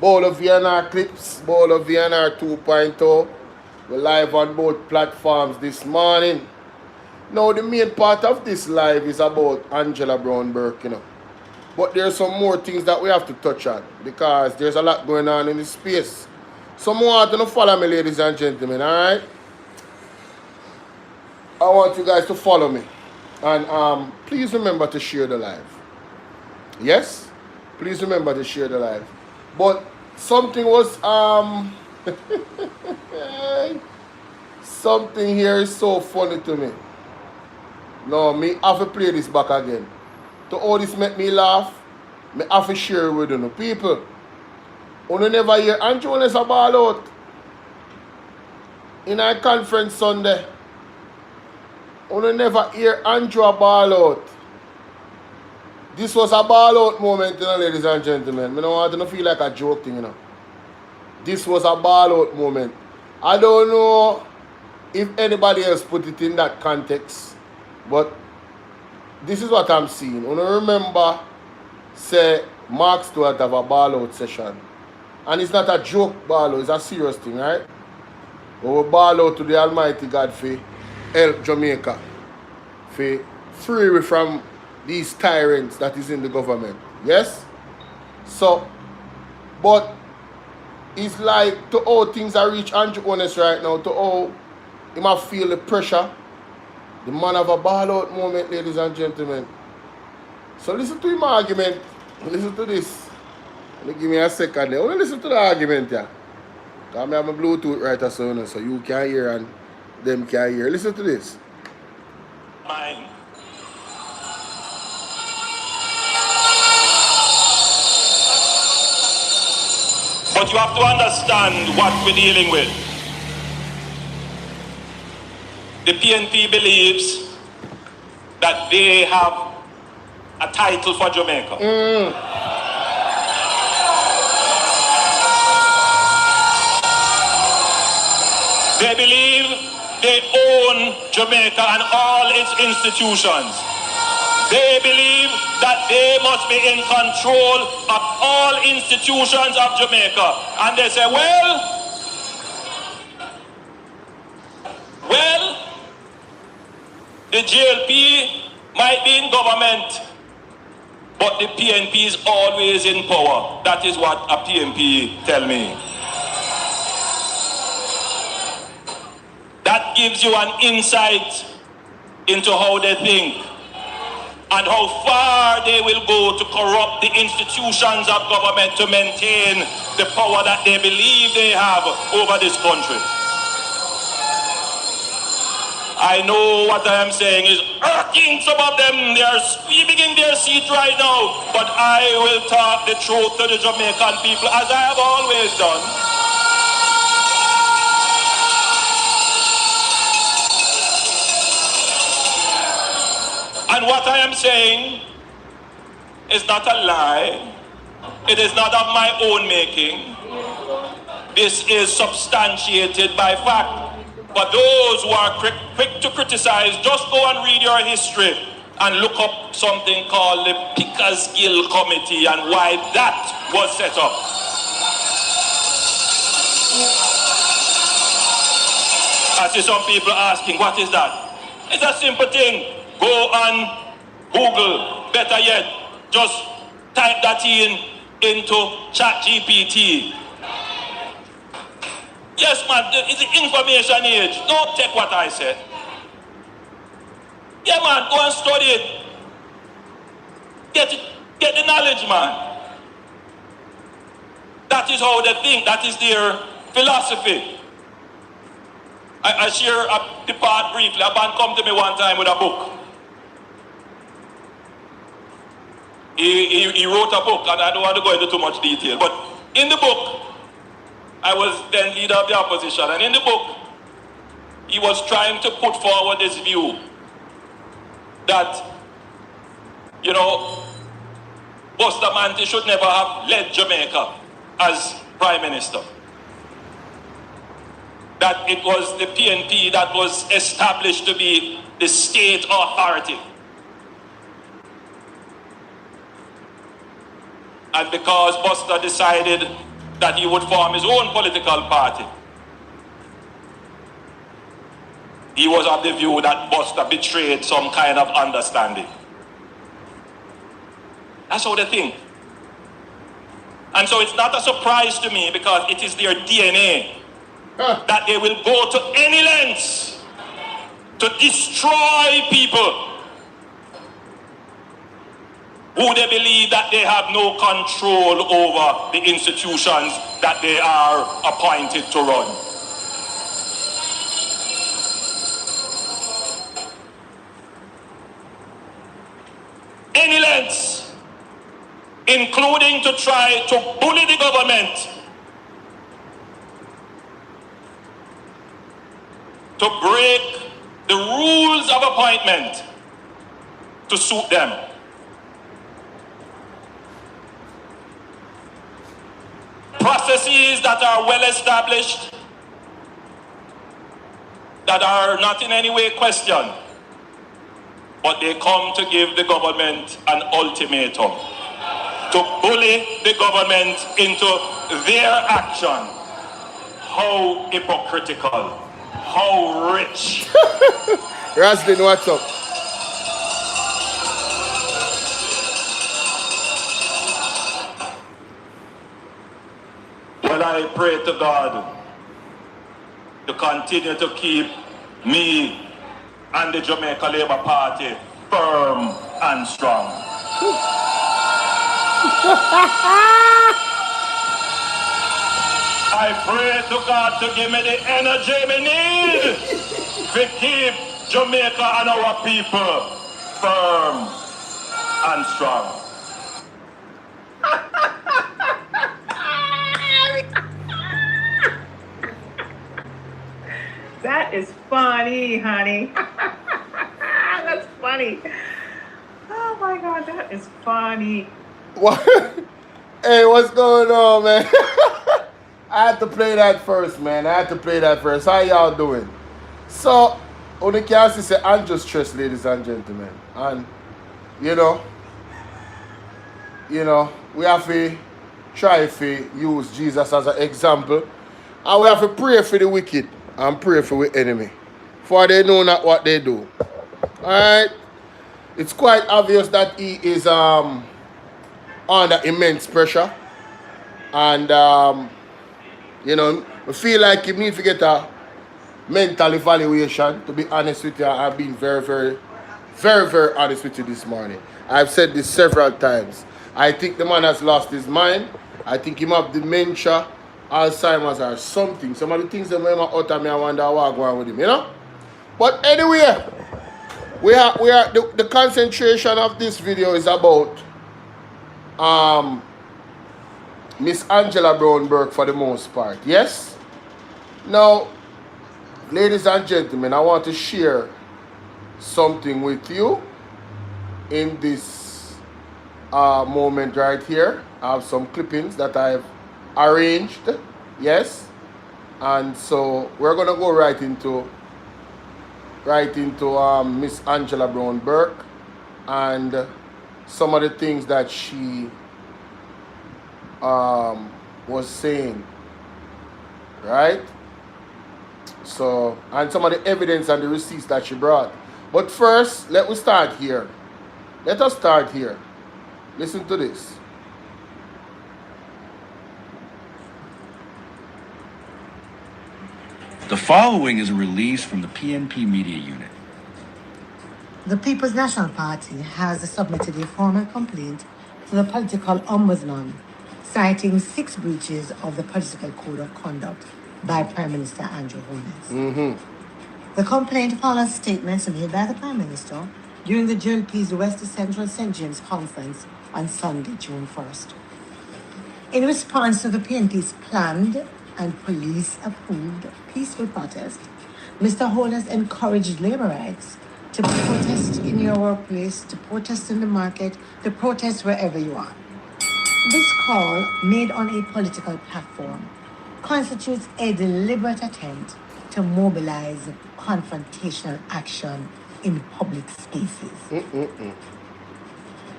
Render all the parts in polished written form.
Bolo VNR Clips, Bolo VNR 2.0. We're live on both platforms this morning. Now, the main part of this live is about Angela Brown Burke, But there's some more things that we have to touch on because there's a lot going on in this space. So I want you to follow me, ladies and gentlemen, alright? I want you guys to follow me. And please remember to share the live. Yes? Please remember to share the live. But something was something here is so funny to me. No, me have to play this back again. To all this make me laugh, me have to share it with you people. You never hear Andrew Jones a ball out in our conference Sunday. You never hear Andrew a ball out. This was a ball out moment, ladies and gentlemen. I don't want to feel like a joke thing, This was a ball out moment. I don't know if anybody else put it in that context, but this is what I'm seeing. You remember, say, Mark Stewart have a ball out session. And it's not a joke ball out, it's a serious thing, right? We ball out to the Almighty God for help Jamaica. For free from these tyrants that is in the government. Yes? So, but it's like to all things that reach Andrew Jones right now, to all he might feel the pressure. The man have a ball out moment, ladies and gentlemen. So listen to him argument. Listen to this. Give me a second there. Only listen to the argument here. Because I have my Bluetooth right so, so you can hear and them can hear. Listen to this. Mine. But you have to understand what we're dealing with. The PNP believes that they have a title for Jamaica. They believe they own Jamaica and all its institutions. They believe that they must be in control of all institutions of Jamaica. And they say, well, the GLP might be in government, but the PNP is always in power. That is what a PNP tell me. That gives you an insight into how they think and how far they will go to corrupt the institutions of government to maintain the power that they believe they have over this country. I know what I am saying is irking some of them. They are screaming in their seat right now. But I will talk the truth to the Jamaican people as I have always done. And what I am saying is not a lie. It is not of my own making. This is substantiated by fact. For those who are quick to criticize, just go and read your history and look up something called the Pickersgill Committee and why that was set up. I see some people asking, what is that? It's a simple thing. Go on Google, better yet, just type that into ChatGPT. Yes, man, it's the information age. Don't take what I said. Yeah, man, go and study it. Get the knowledge, man. That is how they think. That is their philosophy. I share the part briefly. A man come to me one time with a book. He wrote a book, and I don't want to go into too much detail. But in the book, I was then leader of the opposition, and in the book, he was trying to put forward this view that, Bustamante should never have led Jamaica as Prime Minister. That it was the PNP that was established to be the state authority. And because Buster decided that he would form his own political party. He was of the view that Buster betrayed some kind of understanding. That's how they think. And so it's not a surprise to me, because it is their DNA that they will go to any lengths to destroy people who they believe that they have no control over the institutions that they are appointed to run. Any lengths, including to try to bully the government, to break the rules of appointment to suit them. Processes that are well established, that are not in any way questioned, but they come to give the government an ultimatum, to bully the government into their action. How hypocritical, how rich. Raslin, what's up? Well, I pray to God to continue to keep me and the Jamaica Labour Party firm and strong. I pray to God to give me the energy we need to keep Jamaica and our people firm and strong. That is funny, honey. That's funny. Oh my God, that is funny. What? Hey, what's going on, man? I had to play that first, man. How y'all doing? So, on the cast, say, I'm just stressed, ladies and gentlemen. And, you know, we have to try to use Jesus as an example. And we have to pray for the wicked and pray for the enemy, for they know not what they do. Alright? It's quite obvious that he is under immense pressure. And I feel like you need to get a mental evaluation, to be honest with you. I've been very, very, very, very honest with you this morning. I've said this several times. I think the man has lost his mind. I think he might have dementia, Alzheimer's or something. Some of the things that may out of me, I wonder what's going on with him, you know? But anyway, we are the concentration of this video is about Miss Angela Brown Burke for the most part. Yes? Now, ladies and gentlemen, I want to share something with you in this moment right here. I have some clippings that I've arranged. Yes? And so we're gonna go right into Miss Angela Brown Burke and some of the things that she was saying, right? So, and some of the evidence and the receipts that she brought. But first, let us start here. Let us start here. Listen to this. The following is a release from the PNP Media Unit. The People's National Party has submitted a formal complaint to the Political Ombudsman, citing 6 breaches of the Political Code of Conduct by Prime Minister Andrew Holness. The complaint follows statements made by the Prime Minister during the GLP's West Central St. James Conference on Sunday, June 1st. In response to the PNP's planned and police-approved peaceful protest, Mr. Holness encouraged laborites to protest in your workplace, to protest in the market, to protest wherever you are. This call, made on a political platform, constitutes a deliberate attempt to mobilize confrontational action in public spaces.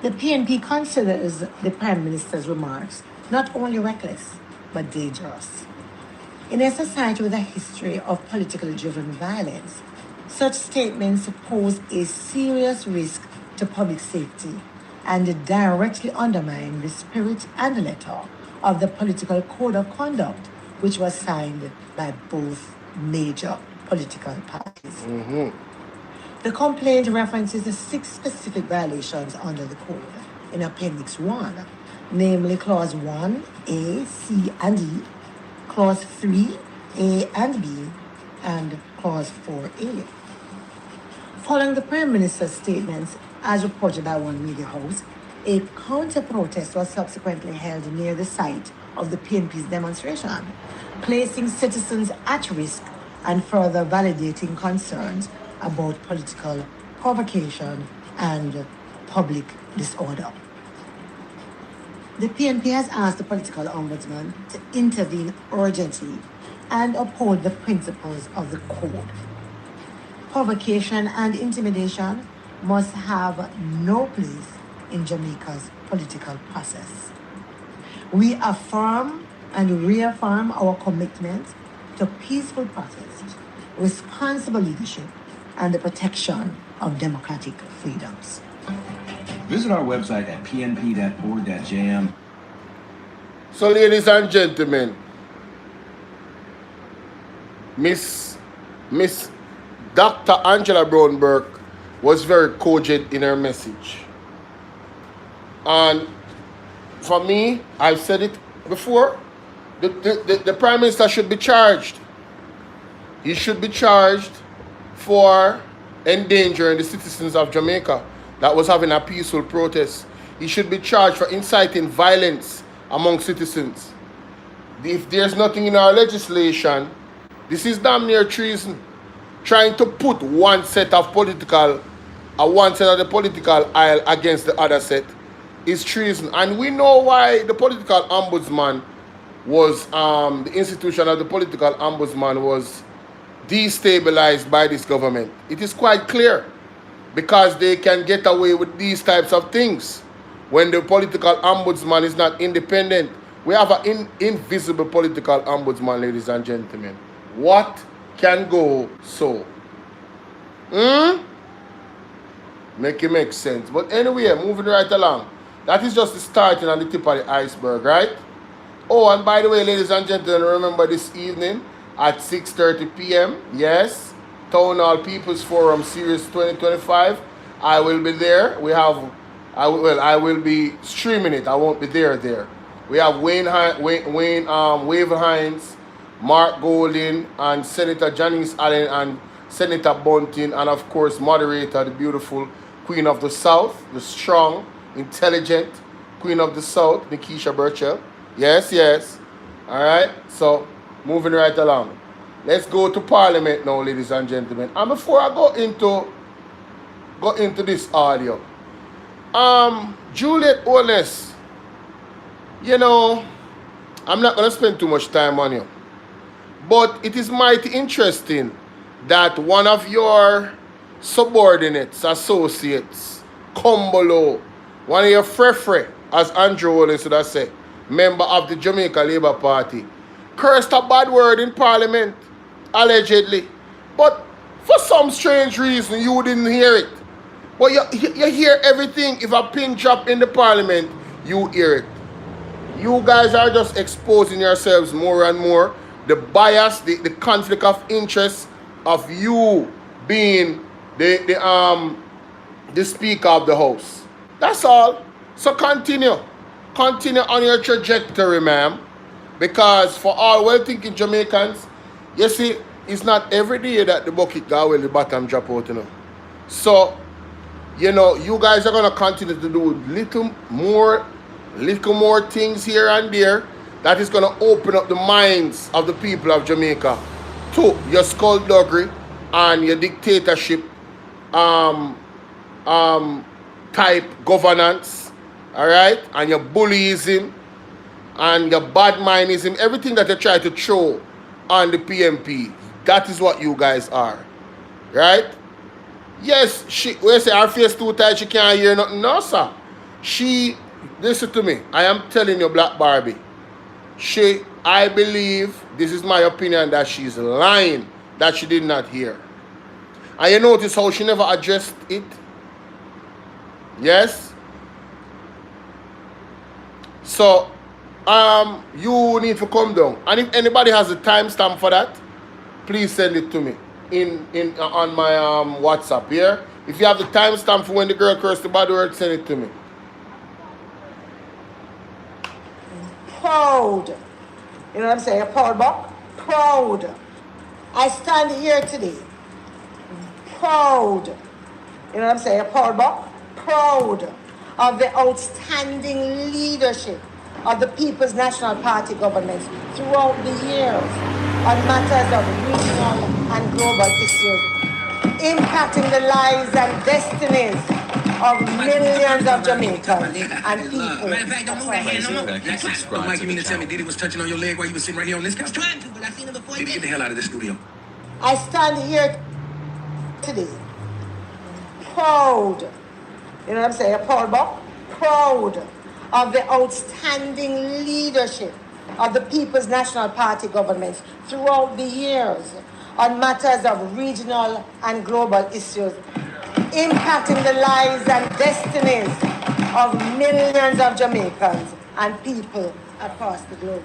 The PNP considers the Prime Minister's remarks not only reckless, but dangerous. In a society with a history of politically driven violence, such statements pose a serious risk to public safety and directly undermine the spirit and letter of the political code of conduct, which was signed by both major political parties. The complaint references the 6 specific violations under the code in Appendix 1, namely Clause 1, A, C, and E, Clause 3, A and B, and Clause 4A. Following the Prime Minister's statements, as reported by one media house, a counter-protest was subsequently held near the site of the PNP's demonstration, placing citizens at risk and further validating concerns about political provocation and public disorder. The PNP has asked the political ombudsman to intervene urgently and uphold the principles of the code. Provocation and intimidation must have no place in Jamaica's political process. We affirm and reaffirm our commitment to peaceful protest, responsible leadership, and the protection of democratic freedoms. Visit our website at pnp.org.jm. So, ladies and gentlemen, Miss Dr. Angela Brown Burke was very cogent in her message. And for me, I've said it before, the Prime Minister should be charged. He should be charged for endangering the citizens of Jamaica that was having a peaceful protest. He should be charged for inciting violence among citizens. If there's nothing in our legislation, this is damn near treason. Trying to put one set of the political aisle against the other set is treason. And we know why the political ombudsman was, the institution of the political ombudsman was destabilized by this government. It is quite clear, because they can get away with these types of things when the political ombudsman is not independent. We have an invisible political ombudsman, ladies and gentlemen. What can go so? Make it make sense. But anyway, moving right along. That is just the starting and the tip of the iceberg, right? Oh, and by the way, ladies and gentlemen, remember this evening at 6:30 p.m. Yes, Town Hall People's Forum Series 2025. I will be there. I will be streaming it. I won't be there. We have Wave Hines, Mark Golding, and Senator Janice Allen, and Senator Bunting, and of course, moderator, the beautiful Queen of the South, the strong, intelligent Queen of the South, Nikisha Burchell. Yes. All right. So, moving right along. Let's go to Parliament now, ladies and gentlemen. And before I go into this audio, Juliet Oles, you know, I'm not going to spend too much time on you, but it is mighty interesting that one of your subordinates, associates, Bolo, one of your frefre, as Andrew Oles would have said, member of the Jamaica Labour Party, cursed a bad word in Parliament, allegedly. But for some strange reason, you didn't hear it. But you hear everything. If a pin drop in the Parliament, you hear it. You guys are just exposing yourselves more and more. The bias, the conflict of interest of you being the Speaker of the House. That's all. So continue on your trajectory, ma'am. Because for all well-thinking Jamaicans, you see, it's not every day that the bucket go well, the bottom drop out, you know. So, you know, you guys are going to continue to do little more things here and there that is going to open up the minds of the people of Jamaica to your skullduggery and your dictatorship type governance, all right, and your bullyism and your bad mindism, everything that they try to throw on the PMP. That is what you guys are, right? Yes, we say her face too tight, she can't hear nothing. No, sir. Listen to me. I am telling you, Black Barbie. She I believe, this is my opinion, that she's lying, that she did not hear. And you notice how she never addressed it? Yes? So, you need to come down. And if anybody has a timestamp for that, please send it to me on my WhatsApp here. If you have the timestamp for when the girl cursed the bad word, send it to me. Proud. You know what I'm saying? A proud buck? Proud. I stand here today. Proud. You know what I'm saying? A proud buck? Proud of the outstanding leadership of the People's National Party governments throughout the years on matters of regional and global issues, impacting the lives and destinies of millions of Jamaicans and people. Matter of fact, don't move that hand no more. Mike, you mean to tell me Diddy was touching on your leg while you were sitting right here on this couch? Trying to, but I seen him before. Diddy, get the hell out of the studio. I stand here today, proud. You know what I'm saying? A proud buck? Proud of the outstanding leadership of the People's National Party governments throughout the years on matters of regional and global issues, impacting the lives and destinies of millions of Jamaicans and people across the globe.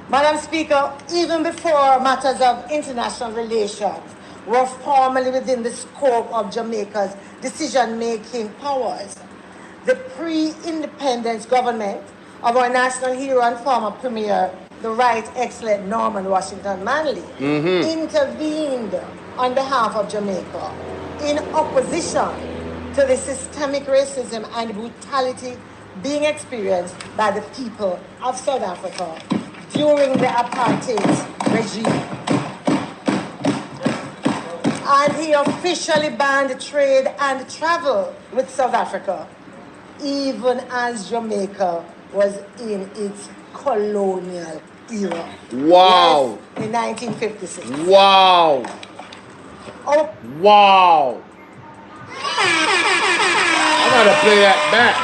Madam Speaker, even before matters of international relations were formally within the scope of Jamaica's decision-making powers, the pre-independence government of our national hero and former premier, the Right Excellent Norman Washington Manley, intervened on behalf of Jamaica in opposition to the systemic racism and brutality being experienced by the people of South Africa during the apartheid regime. And he officially banned trade and travel with South Africa, even as Jamaica was in its colonial era. Wow. Yes, in 1956. Wow. Oh, wow. I gotta play that back.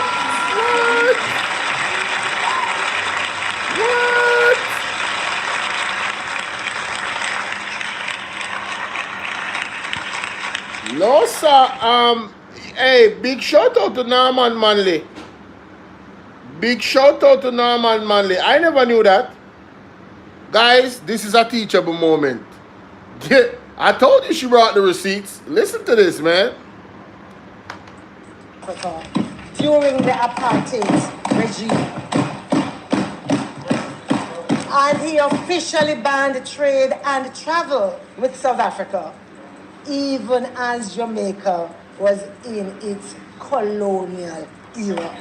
What? No, sir. Hey, big shout out to Norman Manley. Big shout out to Norman Manley. I never knew that. Guys, this is a teachable moment. I told you she brought the receipts. Listen to this, man. During the apartheid regime. And he officially banned trade and travel with South Africa, even as Jamaica was in its colonial era.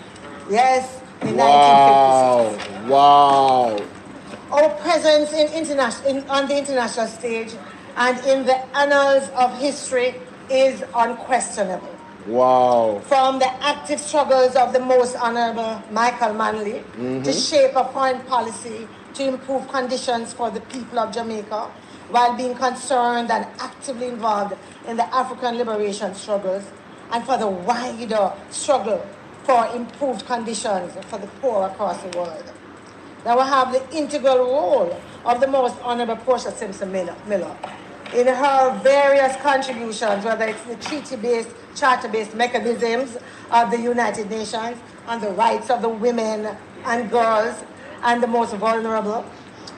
Yes, in 1956. Wow. Our presence on the international stage and in the annals of history is unquestionable. Wow. From the active struggles of the Most Honorable Michael Manley to shape a foreign policy to improve conditions for the people of Jamaica, while being concerned and actively involved in the African liberation struggles and for the wider struggle for improved conditions for the poor across the world. Now we have the integral role of the Most Honorable Portia Simpson Miller in her various contributions, whether it's the treaty-based, charter-based mechanisms of the United Nations on the rights of the women and girls and the most vulnerable,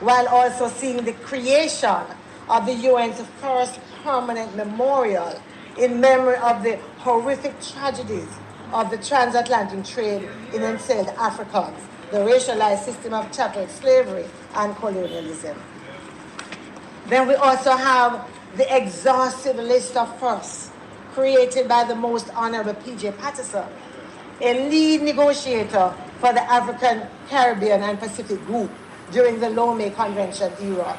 while also seeing the creation of the UN's first permanent memorial in memory of the horrific tragedies of the transatlantic trade in enslaved Africans, the racialized system of chattel slavery and colonialism. Then we also have the exhaustive list of firsts created by the Most Honorable P.J. Patterson, a lead negotiator for the African, Caribbean, and Pacific Group during the Lomé Convention era,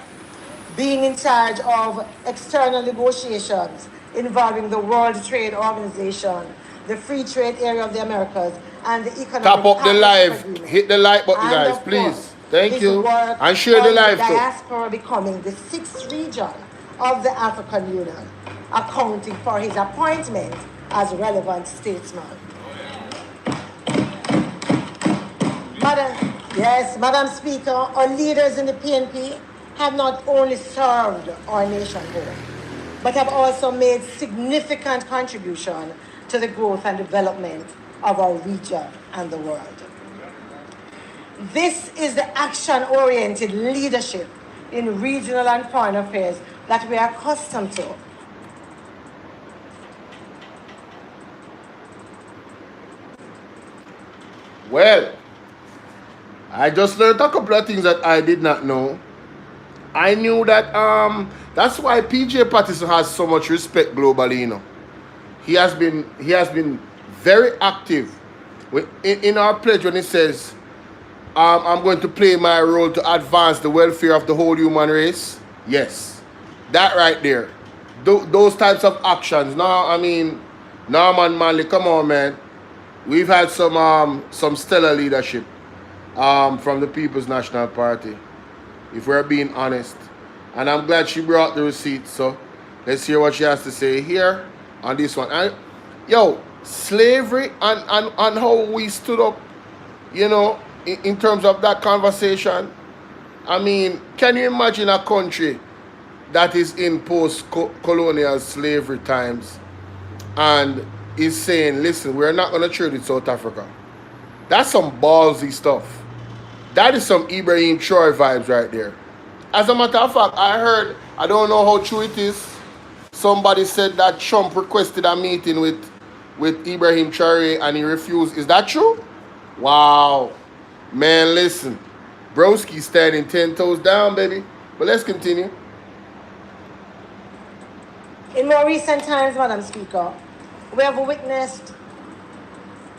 being in charge of external negotiations involving the World Trade Organization, the Free Trade Area of the Americas, and the Economic Tap up the live. Agreement. Hit the like button, And guys, of please. course, Thank his you. work And share the on live too. diaspora becoming the 6th region of the African Union, accounting for his appointment as relevant statesman. Madam, Yes, Madam Speaker, our leaders in the PNP have not only served our nation home, but have also made significant contribution to the growth and development of our region and the world. This is the action-oriented leadership in regional and foreign affairs that we are accustomed to. Well, I just learned a couple of things that I did not know. I knew that that's why PJ Patterson has so much respect globally, you know. He has been very active in our pledge when he says I'm going to play my role to advance the welfare of the whole human race. Yes, that right there. Those types of actions. Now, I mean, Norman Manley, come on, man. We've had some stellar leadership from the People's National Party, if we're being honest. And I'm glad she brought the receipts. So let's hear what she has to say here on this one. And yo, slavery and how we stood up, you know, in terms of that conversation. I mean, can you imagine a country that is in post-colonial slavery times and is saying, listen, we're not going to trade with South Africa? That's some ballsy stuff. That is some Ibrahim Troy vibes right there. As a matter of fact, I heard, I don't know how true it is, somebody said that Trump requested a meeting with Ibrahim Traore and he refused. Is that true? Wow. Man, listen. Broski standing 10 toes down, baby. But let's continue. In more recent times, Madam Speaker, we have witnessed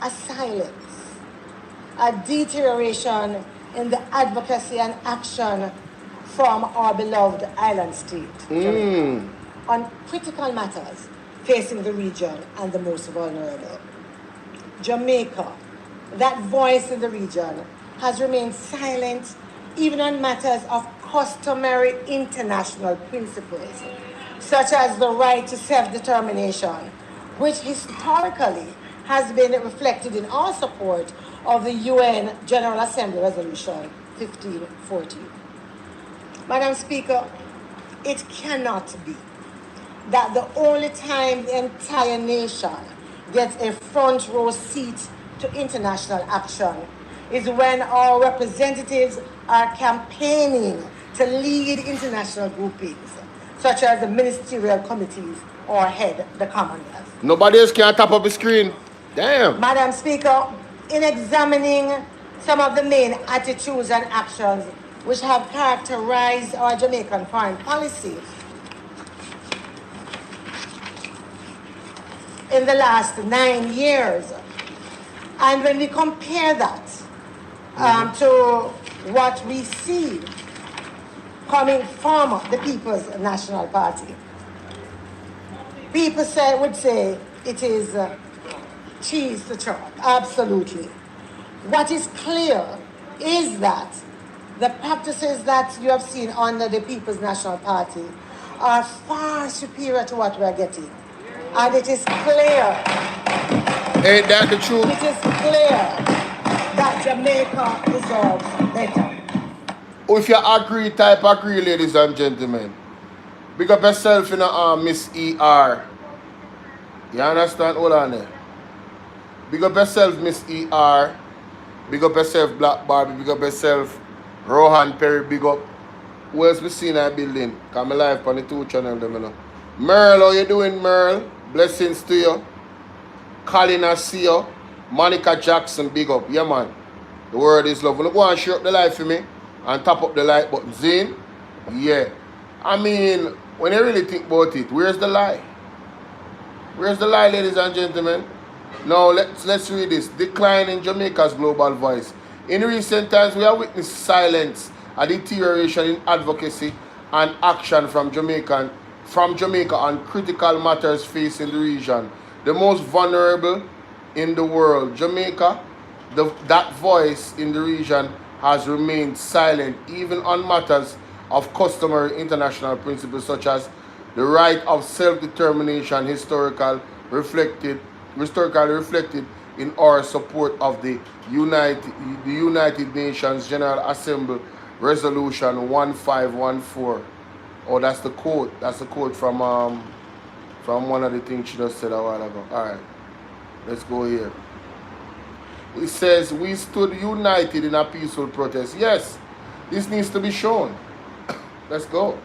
a silence, a deterioration in the advocacy and action from our beloved island state on critical matters facing the region and the most vulnerable. Jamaica, that voice in the region, has remained silent even on matters of customary international principles, such as the right to self-determination, which historically has been reflected in our support of the UN General Assembly Resolution 1540. Madam Speaker, it cannot be that the only time the entire nation gets a front row seat to international action is when our representatives are campaigning to lead international groupings, such as the ministerial committees or head the Commonwealth. Nobody else can tap up the screen. Damn. Madam Speaker, in examining some of the main attitudes and actions which have characterized our Jamaican foreign policy in the last 9 years, and when we compare that to what we see coming from the People's National Party, people would say it is cheese to chalk. Absolutely. What is clear is that the practices that you have seen under the People's National Party are far superior to what we are getting. And it is clear. Ain't that the truth? It is clear that Jamaica deserves better. If you agree, type agree, ladies and gentlemen. Big up yourself in Miss ER. You understand? Hold on there. Big up yourself, Miss ER. Big up yourself, Black Barbie. Big up yourself, Rohan Perry. Big up. Who else we see in that building? Come live on the 2 channel. Them, you know. Merle, how you doing, Merle? Blessings to you. Colin, I see you. Monica Jackson, big up. Yeah, man. The word is love. When go and share up the light for me and tap up the like button. Zane? Yeah. I mean, when you really think about it, where's the lie? Where's the lie, ladies and gentlemen? Now, let's read this. Decline in Jamaica's global voice. In recent times, we have witnessed silence, a deterioration in advocacy and action from Jamaica on critical matters facing the region, the most vulnerable in the world. Jamaica, that voice in the region has remained silent even on matters of customary international principles such as the right of self-determination historically reflected in our support of the United Nations General Assembly Resolution 1514. Oh, that's the quote. That's the quote from one of the things she just said a while ago. All right, let's go here. It says, we stood united in a peaceful protest. Yes, this needs to be shown. Let's go.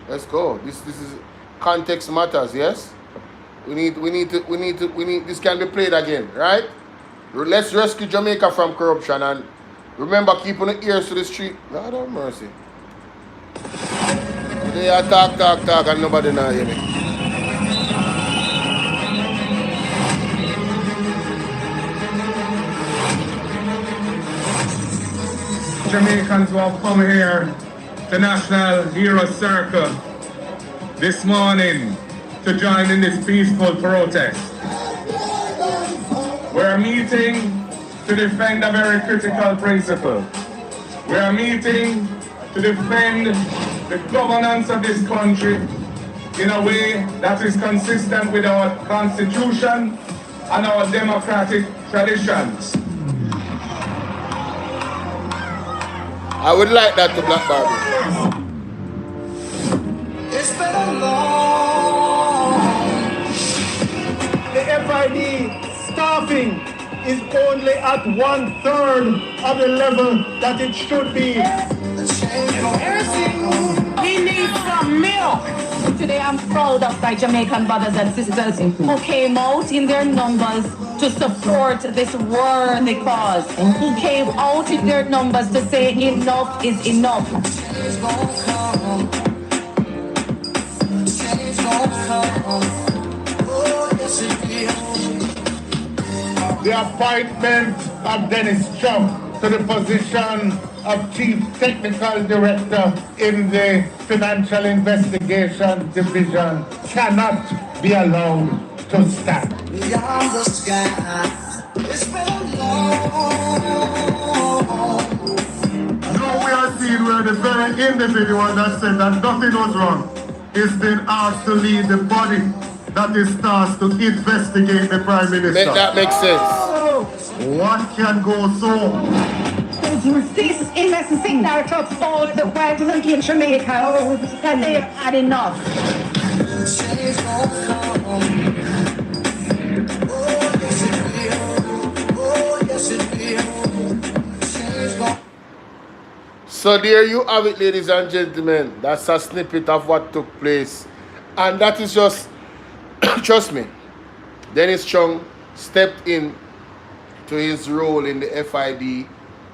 Let's go. This is context matters. Yes, we need this can be played again, right? Let's rescue Jamaica from corruption and remember keeping the ears to the street. Lord have mercy. They are talk and nobody now hear me. Jamaicans who have come here to National Hero Circle this morning to join in this peaceful protest. We're meeting to defend a very critical principle. We are meeting to defend the governance of this country in a way that is consistent with our Constitution and our democratic traditions. I would like that to Black Barbie. It's been a long. The FID staffing is only at 1/3 of the level that it should be. We need some milk. Today I'm proud of my Jamaican brothers and sisters who came out in their numbers to support this worthy cause, who came out in their numbers to say enough is enough. The appointment of Dennis Chum to the position of Chief Technical Director in the Financial Investigation Division cannot be allowed to stand. Beyond the sky, it's been a long. Now we are seeing where the very individual that said that nothing was wrong is being asked to lead the body that is tasked to investigate the Prime Minister. Make that make sense. What can go so? This innocent narrative for the president in Jamaica, and they have had enough. Change won't come. Oh, yes it will. Oh, yes it will. Change won't. So there you have it, ladies and gentlemen. That's a snippet of what took place. And that is just, trust me, Dennis Chung stepped in to his role in the FID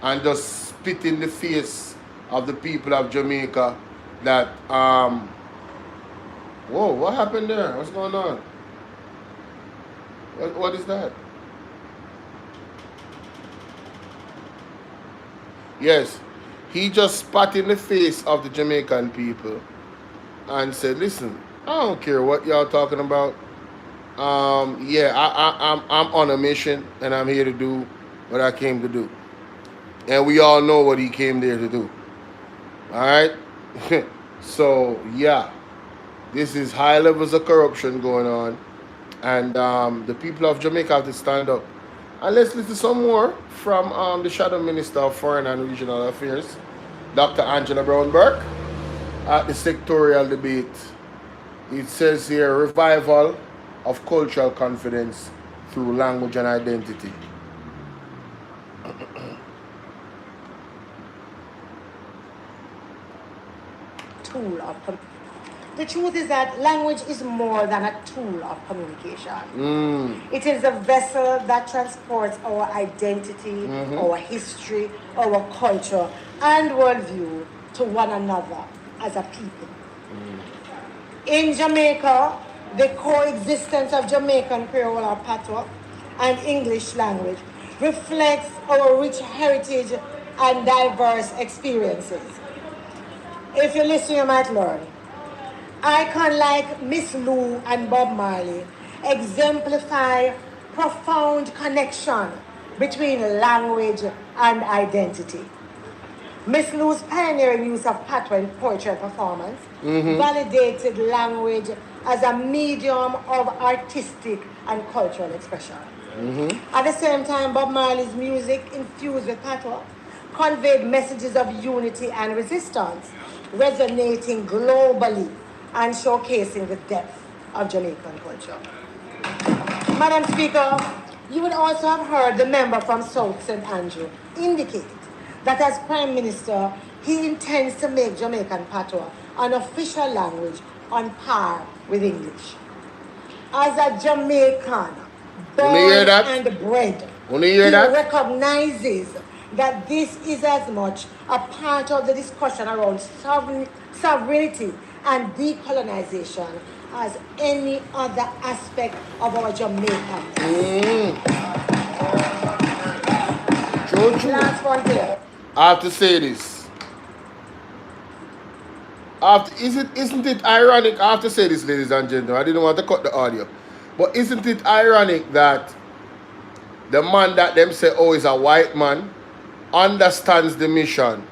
and just spit in the face of the people of Jamaica that, whoa, what happened there? What's going on? What is that? Yes, he just spat in the face of the Jamaican people and said, listen, I don't care what y'all talking about. Yeah, I'm on a mission and I'm here to do what I came to do. And we all know what he came there to do. All right? So, yeah, this is high levels of corruption going on. And the people of Jamaica have to stand up. And let's listen to some more from the Shadow Minister of Foreign and Regional Affairs, Dr. Angela Brown Burke, at the sectorial debate. It says here, revival of cultural confidence through language and identity. Tool of the truth is that language is more than a tool of communication. It is a vessel that transports our identity, our history, our culture, and worldview to one another as a people. In Jamaica, the coexistence of Jamaican Creole or Patois and English language reflects our rich heritage and diverse experiences. If you listen, you might learn. Icons like Miss Lou and Bob Marley exemplify profound connection between language and identity. Miss Lou's pioneering use of patois in poetry and performance validated language as a medium of artistic and cultural expression. At the same time, Bob Marley's music, infused with patois, conveyed messages of unity and resistance, resonating globally and showcasing the depth of Jamaican culture. Madam Speaker, you would also have heard the member from South St. Andrew indicate that as Prime Minister, he intends to make Jamaican patois an official language on par with English. As a Jamaican, born and bred, he recognizes that this is as much a part of the discussion around sovereignty and decolonization as any other aspect of our Jamaican. Last one there. I have to say this. Isn't it ironic? I have to say this, ladies and gentlemen. I didn't want to cut the audio. But isn't it ironic that the man that them say, oh, is a white man, understands the mission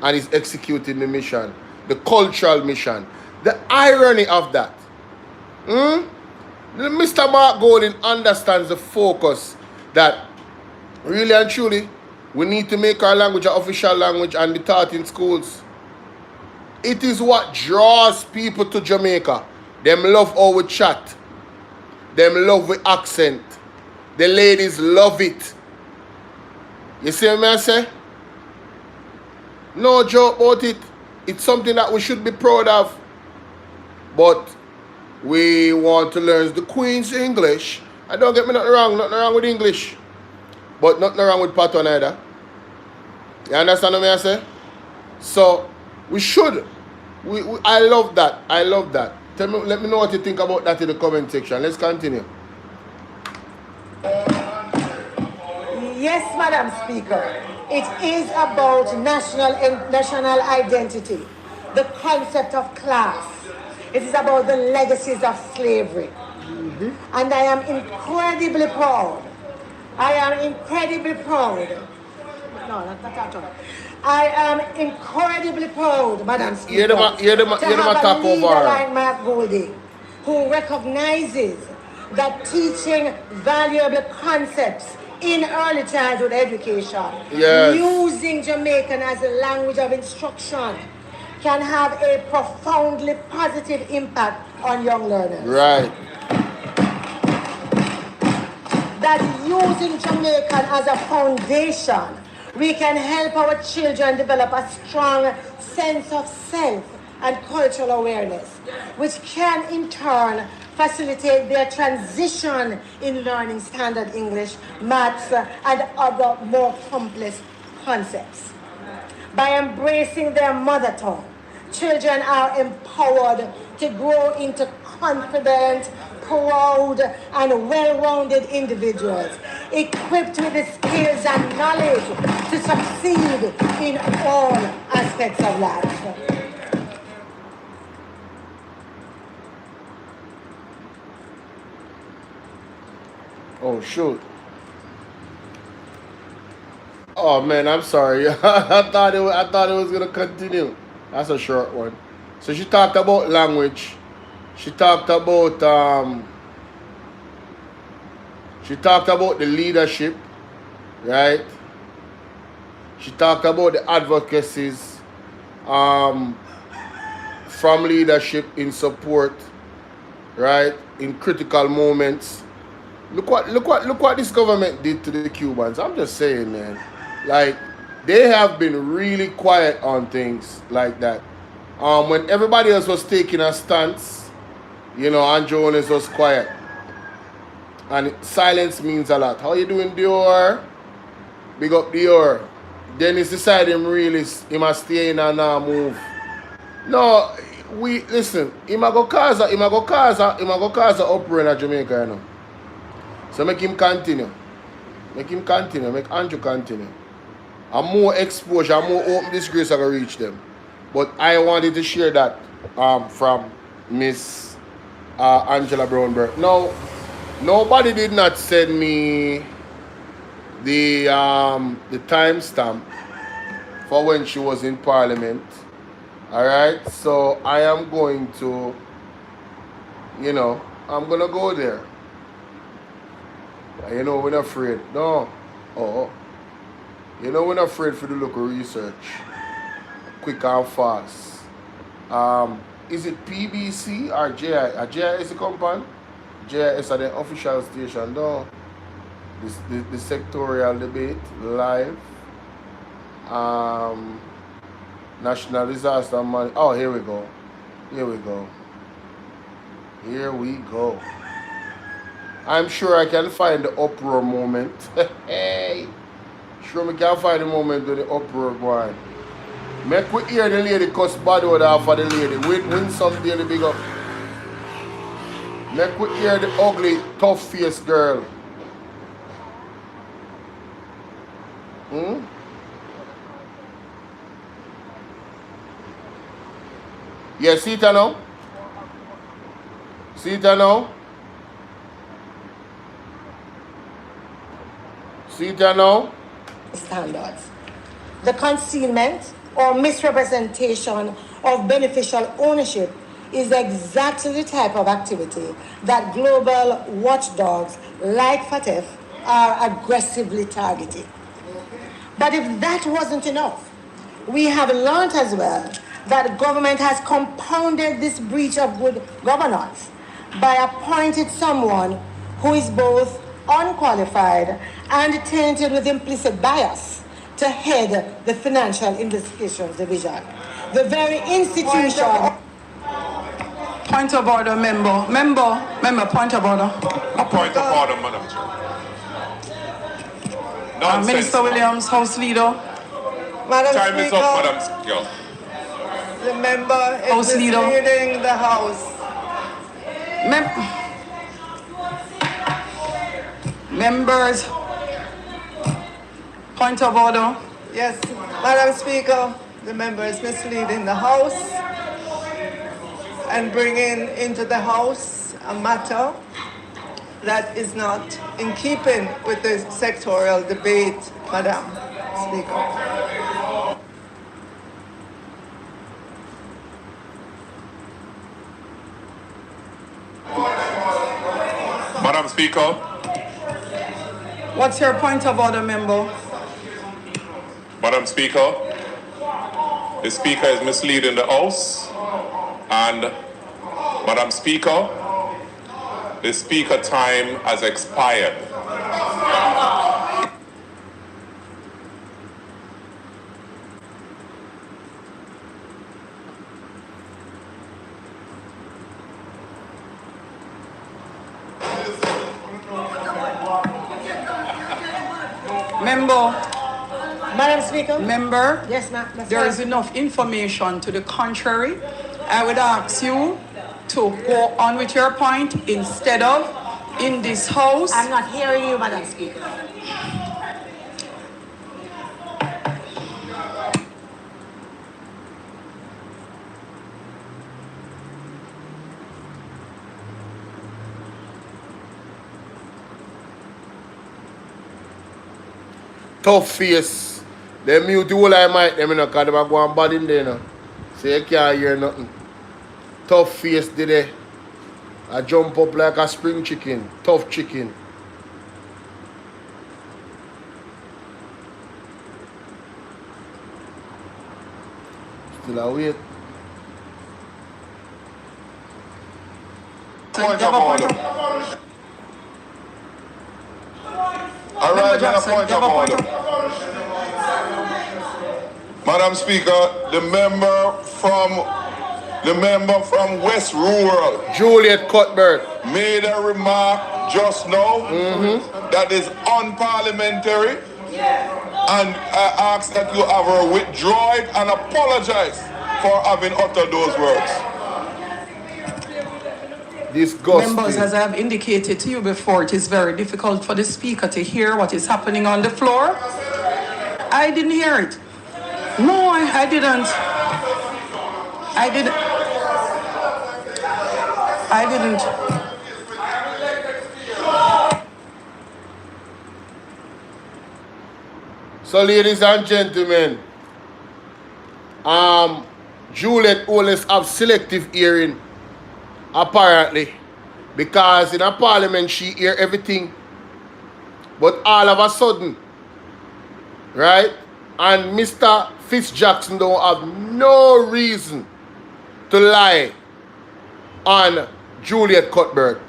and is executing the mission, the cultural mission. The irony of that. Mr. Mark Golding understands the focus that really and truly we need to make our language an official language and be taught in schools. It is what draws people to Jamaica. Them love how we chat. Them love the accent. The ladies love it. You see what I say? No joke about it. It's something that we should be proud of. But we want to learn the Queen's English. And don't get me nothing wrong with English. But nothing wrong with pattern either. You understand what I say? So we should. I love that. I love that. Let me know what you think about that in the comment section. Let's continue. Yes, Madam Speaker. It is about national identity, the concept of class. It is about the legacies of slavery. And I am incredibly proud. I am incredibly proud. No, not at all. I am incredibly proud, Madam Speaker, to have a leader like Mark Golding, who recognizes that teaching valuable concepts in early childhood education, using Jamaican as a language of instruction, can have a profoundly positive impact on young learners. Right. That using Jamaican as a foundation, we can help our children develop a strong sense of self and cultural awareness, which can in turn facilitate their transition in learning standard English, maths, and other more complex concepts. By embracing their mother tongue, children are empowered to grow into confident, proud, and well-rounded individuals, equipped with the skills and knowledge to succeed in all aspects of life. Oh, shoot. Oh, man, I'm sorry. I thought it was going to continue. That's a short one. So she talked about language. She talked about the leadership, right? She talked about the advocacies from leadership in support, right? In critical moments. Look what this government did to the Cubans. I'm just saying, man. Like, they have been really quiet on things like that. When everybody else was taking a stance, you know, and Jonas was quiet. And silence means a lot. How you doing, Dior? Big up Dior. Dennis decided he must stay in and now move. No, listen, he might go cause a uproar in Jamaica, you know. So make him continue. Make Andrew continue. And more exposure, more open disgrace I can reach them. But I wanted to share that from Miss Angela Brown Burke. No, nobody did not send me the timestamp for when she was in Parliament. Alright, so I am going to, I'm gonna go there. You know, we're not afraid. No. Oh. You know, we're not afraid for the local research. Quick and fast. Is it PBC or JI? JI is the company? JIS are the official station. No. The sectorial debate live. National disaster money. Oh, here we go. Here we go. Here we go. I'm sure I can find the uproar moment. Hey. Sure we can find the moment with the uproar going. Make we hear the lady cuss bad word off of the lady. Win some daily big up. Make we hear the ugly, tough face girl. Yeah, see it now? See it now? See it now? Standards. The concealment or misrepresentation of beneficial ownership is exactly the type of activity that global watchdogs like FATF are aggressively targeting. But if that wasn't enough, we have learned as well that government has compounded this breach of good governance by appointing someone who is both unqualified and tainted with implicit bias to head the Financial Investigations Division. The very institution... Point of order, member, point of order. A point of order, Madam Chair. Minister Williams, House Leader. Madam Time Speaker, is up, Madam Speaker. The member is misleading the House. Members, point of order. Yes, Madam Speaker, the member is misleading the House and bringing into the House a matter that is not in keeping with the sectorial debate, Madam Speaker. Madam Speaker. What's your point of order, member? Madam Speaker, the Speaker is misleading the House, and Madam Speaker, the Speaker time has expired. Member. Madam Speaker. Member. Yes, ma'am. There is enough information to the contrary. I would ask you to go on with your point instead of in this House. I'm not hearing you, Madam Speaker. Tough face. They mute the whole I mic them, because they go on bad in there now. So you can't hear nothing. Tough face did they. I jump up like a spring chicken. Tough chicken. Still a wait. Point of order. All right, point of order. Madam Speaker, the member from West Rural, Juliet Cuthbert, made a remark just now that is unparliamentary, and I ask that you have her withdraw it and apologize for having uttered those words. Disgusting. Members, as I have indicated to you before, it is very difficult for the Speaker to hear what is happening on the floor. I didn't hear it. No, I didn't. I didn't. So, ladies and gentlemen, Juliet always have selective hearing, apparently, because in a parliament she hear everything. But all of a sudden, right? And Mr. Fitzjackson don't have no reason to lie on Juliet Cuthbert.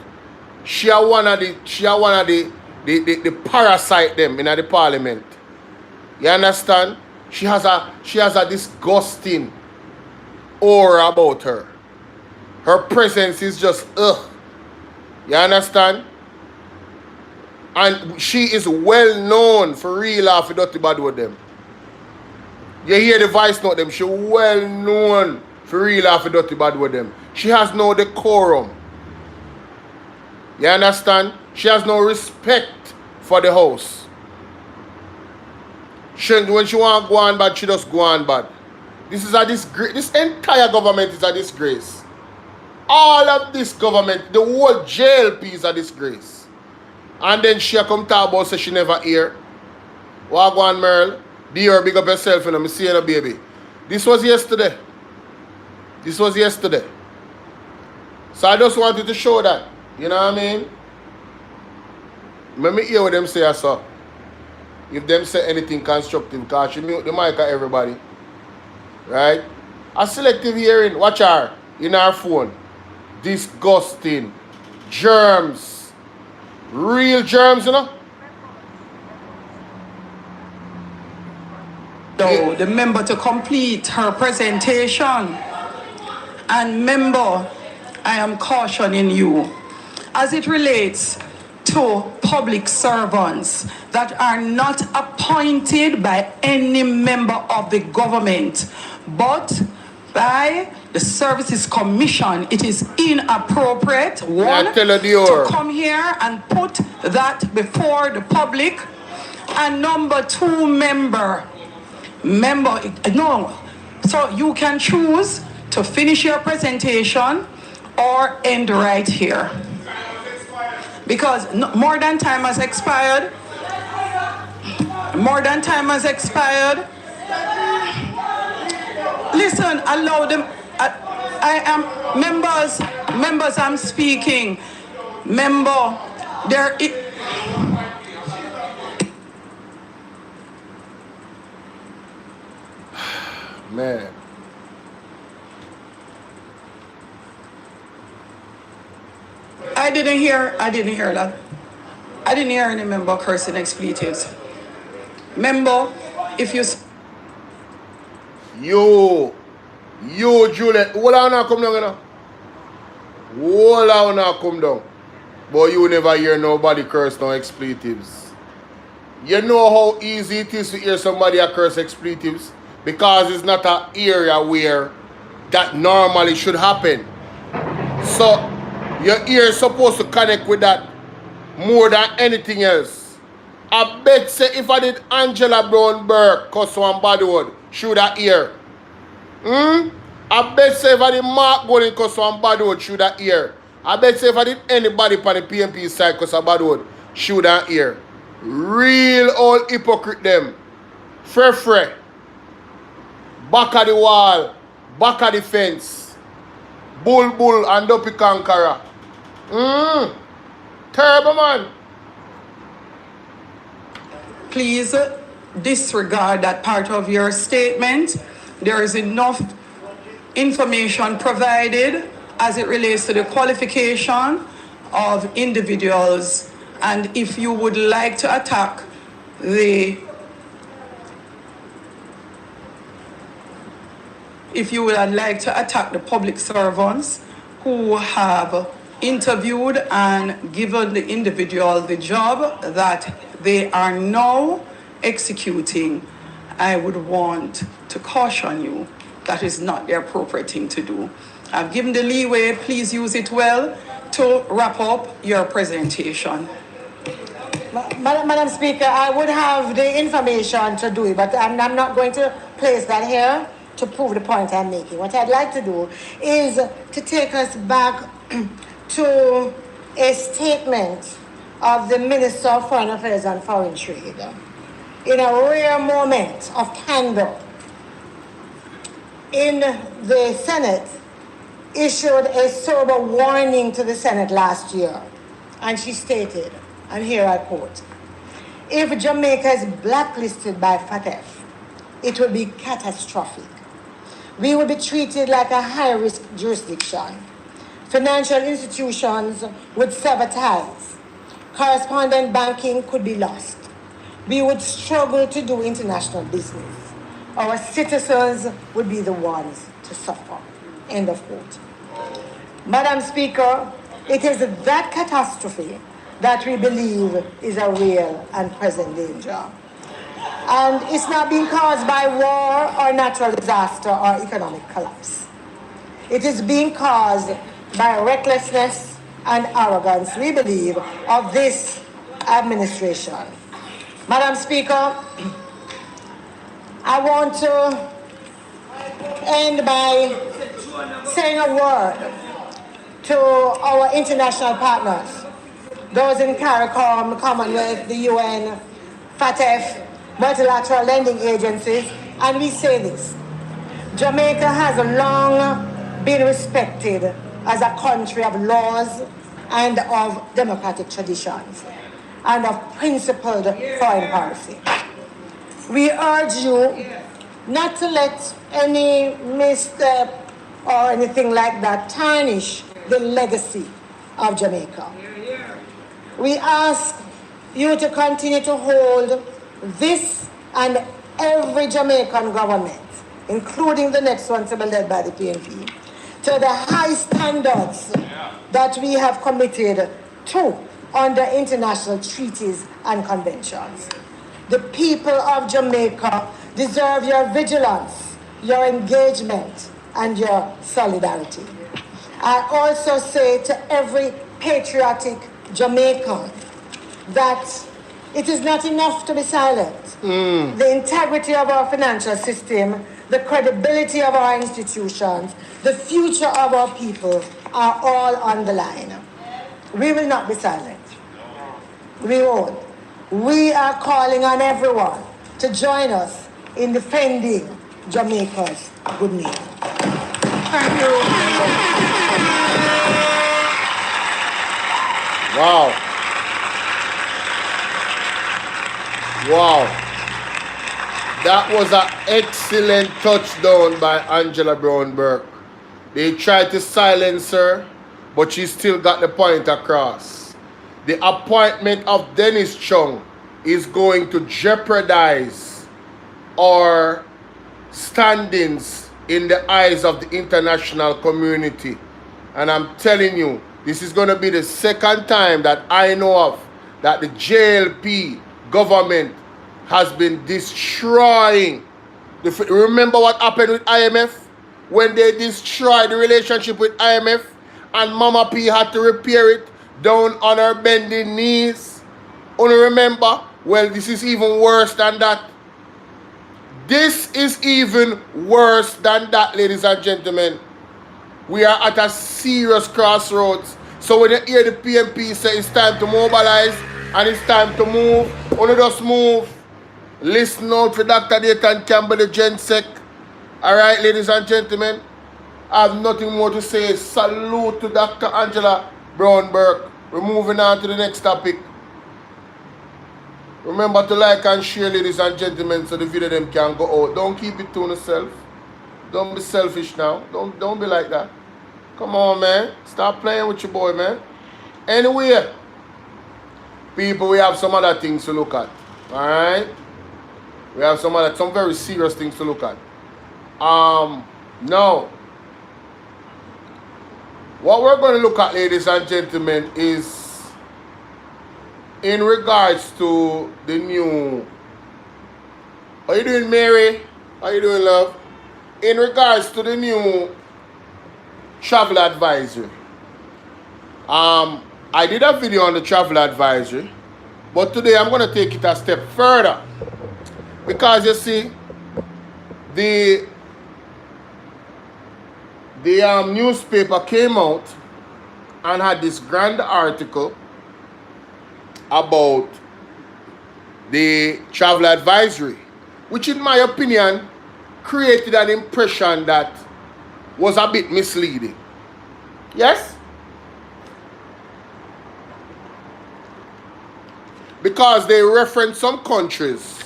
She are one of the parasite them in the parliament. You understand? She has a disgusting aura about her. Her presence is just ugh. You understand? And she is well known for real off dirty bad with them. You hear the voice note them, she well known for real off dirty bad with them. She has no decorum. You understand? She has no respect for the house. When she want to go on bad, she just go on bad. This is a disgrace. This entire government is a disgrace. All of this government, the whole JLP is a disgrace. And then she come talk about say she never hear. Walk on Merle. Dear, big up yourself and I'm seeing a baby. This was yesterday. This was yesterday. So I just wanted to show that. You know what I mean? Let me hear what them say I saw. If them say anything constructive, because she mute the mic at everybody. Right? A selective hearing, watch her in her phone. Disgusting. Germs. Real germs, you know? So the member to complete her presentation. And member, I am cautioning you as it relates to public servants that are not appointed by any member of the government, but by the Services Commission. It is inappropriate, one, to come here and put that before the public. And number two, member, no. So you can choose to finish your presentation or end right here. Because more than time has expired. More than time has expired. Listen, allow them. I am members. I'm speaking. Member, there. Man. I didn't hear that. I didn't hear any member cursing expletives. Member, if you... You, Juliet, hold on now, come down, you know. Hold on now, come down. But you never hear nobody curse no expletives. You know how easy it is to hear somebody curse expletives? Because it's not an area where that normally should happen. So, your ear is supposed to connect with that more than anything else. I bet say if I did Angela Brown Burke cuss one bad word, she would have ear. I bet say if I did Mark Golden cuss one bad word, she would have ear. I bet say if I did anybody on the PMP side cuss a bad word, she would have ear. Real old hypocrite them. Frefre. Back of the wall. Back of the fence. Bull and Dopey Conqueror. Terrible man. Please disregard that part of your statement. There is enough information provided as it relates to the qualification of individuals. And if you would like to attack the public servants who have interviewed and given the individual the job that they are now executing, I would want to caution you that is not the appropriate thing to do. I've given the leeway, please use it well to wrap up your presentation. Madam Speaker, I would have the information to do it, but I'm not going to place that here to prove the point I'm making. What I'd like to do is to take us back to a statement of the Minister of Foreign Affairs and Foreign Trade in a rare moment of candor in the Senate, issued a sober warning to the Senate last year. And she stated, and here I quote, If Jamaica is blacklisted by FATF, it will be catastrophic. We will be treated like a high-risk jurisdiction. Financial institutions would sabotage. Correspondent banking could be lost. We would struggle to do international business. Our citizens would be the ones to suffer. End of quote. Madam Speaker, it is that catastrophe that we believe is a real and present danger. And it's not being caused by war or natural disaster or economic collapse. It is being caused by recklessness and arrogance, we believe, of this administration. Madam Speaker, I want to end by saying a word to our international partners, those in CARICOM, Commonwealth, the UN, FATF, multilateral lending agencies, and we say this. Jamaica has long been respected as a country of laws and of democratic traditions and of principled foreign policy. We urge you not to let any misstep or anything like that tarnish the legacy of Jamaica. We ask you to continue to hold this and every Jamaican government, including the next one to be led by the PNP, to the high standards that we have committed to under international treaties and conventions. The people of Jamaica deserve your vigilance, your engagement, and your solidarity. I also say to every patriotic Jamaican that it is not enough to be silent. The integrity of our financial system, the credibility of our institutions, the future of our people are all on the line. We will not be silent. We won't. We are calling on everyone to join us in defending Jamaica's good name. Thank you. Wow. Wow. That was an excellent touchdown by Angela Brown Burke. They tried to silence her, but she still got the point across. The appointment of Dennis Chung is going to jeopardize our standings in the eyes of the international community. And I'm telling you, this is going to be the second time that I know of that the JLP government has been destroying. Remember what happened with IMF? When they destroyed the relationship with IMF and Mama P had to repair it down on her bending knees. Only remember? Well, this is even worse than that. This is even worse than that, ladies and gentlemen. We are at a serious crossroads. So when you hear the PMP say it's time to mobilize and it's time to move, only just move. Listen out for Dr. Dayton Campbell, the GenSec. Alright, ladies and gentlemen. I have nothing more to say. Salute to Dr. Angela Brown Burke. We're moving on to the next topic. Remember to like and share, ladies and gentlemen, so the video them can go out. Don't keep it to yourself. Don't be selfish now. Don't be like that. Come on, man. Stop playing with your boy, man. Anyway, people, we have some other things to look at. Alright? We have some very serious things to look at. Now, what we're going to look at, ladies and gentlemen, is in regards to the new... How you doing, Mary? How you doing, love? In regards to the new travel advisory. I did a video on the travel advisory, but today I'm going to take it a step further. Because you see, the newspaper came out and had this grand article about the travel advisory, which in my opinion created an impression that was a bit misleading. Yes? because they reference some countries.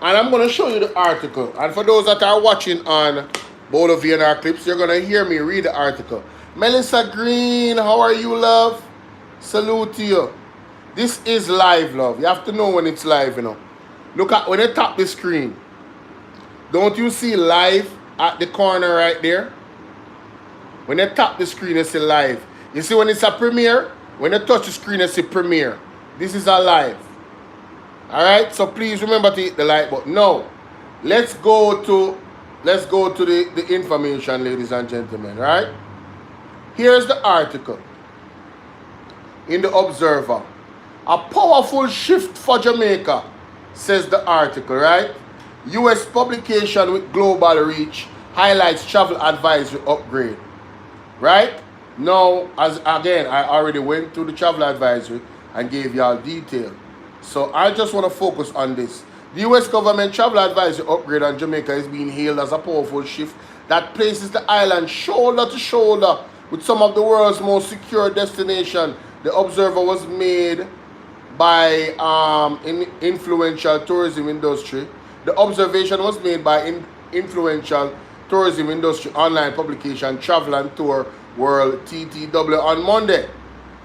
And I'm going to show you the article. And for those that are watching on Bolo VNR clips, you're going to hear me read the article. Melissa Green, how are you, love? Salute to you. This is live, love. You have to know when it's live, you know. Look at when you tap the screen. Don't you see live at the corner right there? When you tap the screen, you see live. You see when it's a premiere? When you touch the screen, you see premiere. This is a live. Alright? So please remember to hit the like button. Now, let's go to the information, ladies and gentlemen, right? Here's the article in the Observer. A powerful shift for Jamaica, says the article, right? U.S. publication with global reach highlights travel advisory upgrade, right? Now, as again, I already went through the travel advisory and gave y'all detail. So I just want to focus on this. The U.S. government travel advisory upgrade on Jamaica is being hailed as a powerful shift that places the island shoulder to shoulder with some of the world's most secure destinations. The Observer was made by influential tourism industry. The observation was made by influential tourism industry online publication Travel and Tour World TTW on Monday.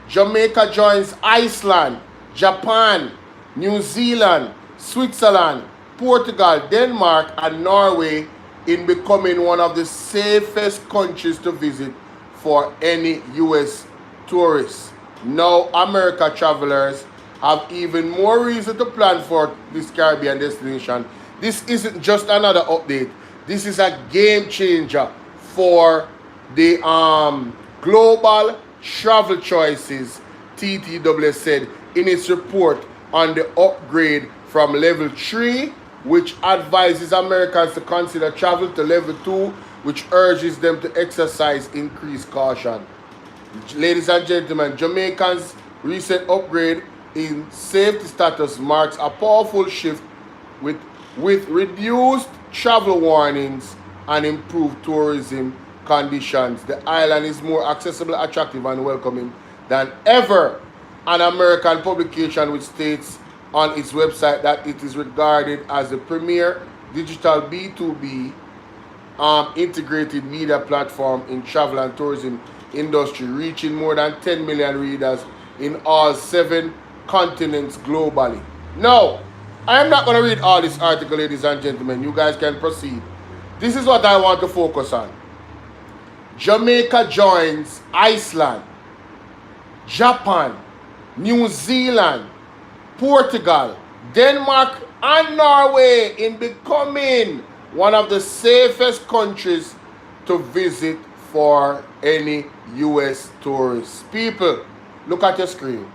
Jamaica joins Iceland, Japan, New Zealand, Switzerland, Portugal, Denmark, and Norway in becoming one of the safest countries to visit for any U.S. tourists. Now, America travelers have even more reason to plan for this Caribbean destination. This isn't just another update. This is a game changer for the global travel choices, TTW said in its report on the upgrade from level 3, which advises Americans to consider travel, to level 2, which urges them to exercise increased caution. Ladies and gentlemen, Jamaicans' recent upgrade in safety status marks a powerful shift with reduced travel warnings and improved tourism conditions. The island is more accessible, attractive, and welcoming than ever. An American publication which states on its website that it is regarded as the premier digital B2B integrated media platform in travel and tourism industry, reaching more than 10 million readers in all 7 continents globally. Now, I am not going to read all this article, ladies and gentlemen. You guys can proceed. This is what I want to focus on. Jamaica joins Iceland, Japan, New Zealand, Portugal, Denmark, and Norway in becoming one of the safest countries to visit for any U.S. tourists. People, look at your screen.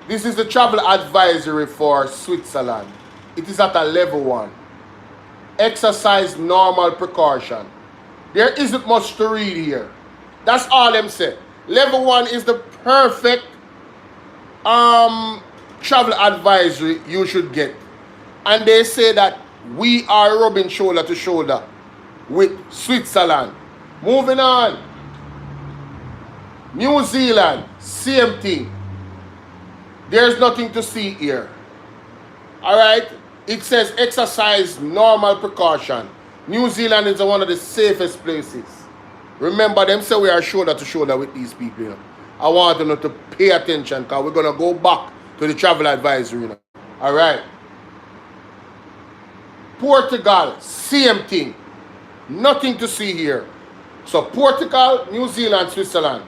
This is the travel advisory for Switzerland. It is at a level 1. Exercise normal precaution. There isn't much to read here. That's all them say. Level 1 is the perfect travel advisory you should get. And they say that we are rubbing shoulder to shoulder with Switzerland. Moving on. New Zealand, same thing. There's nothing to see here. Alright? It says exercise normal precaution. New Zealand is one of the safest places. Remember, them say we are shoulder to shoulder with these people. You know? I want them to pay attention because we're going to go back to the travel advisory. You know? Alright? Portugal, same thing. Nothing to see here. So Portugal, New Zealand, Switzerland,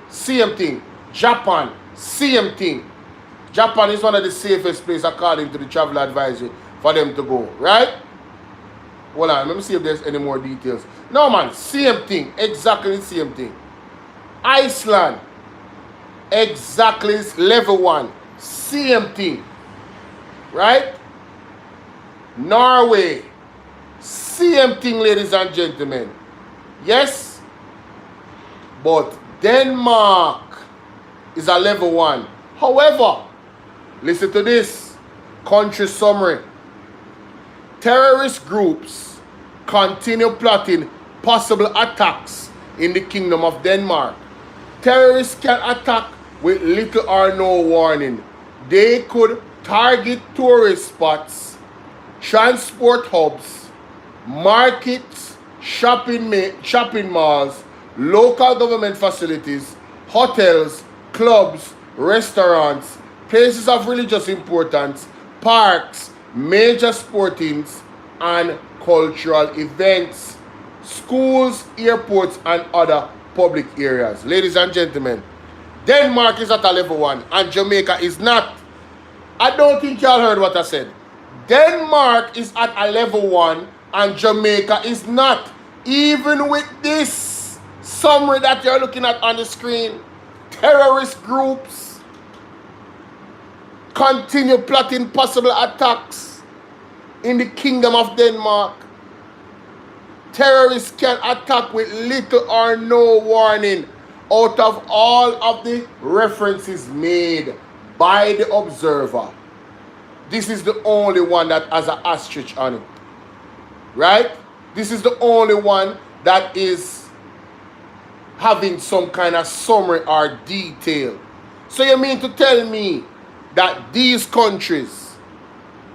same thing. Japan, same thing. Japan is one of the safest places according to the travel advisory for them to go, right? Hold on, let me see if there's any more details. No man, same thing, exactly the same thing. Iceland, exactly level 1, same thing, right? Norway, same thing, ladies and gentlemen. Yes, but Denmark is a level 1. However, listen to this country summary. Terrorist groups continue plotting possible attacks in the Kingdom of Denmark. Terrorists can attack with little or no warning. They could target tourist spots, transport hubs, markets, shopping malls, local government facilities, hotels, clubs, restaurants, places of religious importance, parks, major sportings and cultural events, schools, airports, and other public areas. Ladies and gentlemen, Denmark is at a level 1 and Jamaica is not. I don't think y'all heard what I said. Denmark is at a level 1 and Jamaica is not. Even with this summary that you're looking at on the screen, terrorist groups continue plotting possible attacks in the Kingdom of Denmark. Terrorists can attack with little or no warning. Out of all of the references made by the observer, this is the only one that has an asterisk on it. Right? This is the only one that is having some kind of summary or detail. So you mean to tell me that these countries,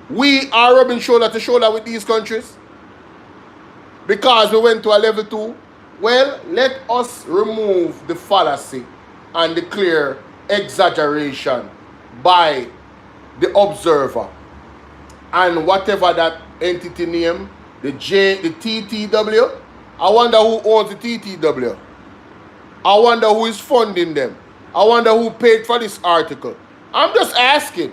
we are rubbing shoulder to shoulder with these countries? Because we went to a level 2? Well, let us remove the fallacy and the clear exaggeration by the observer. And whatever that entity name, the TTW, I wonder who owns the TTW. I wonder who is funding them. I wonder who paid for this article. I'm just asking.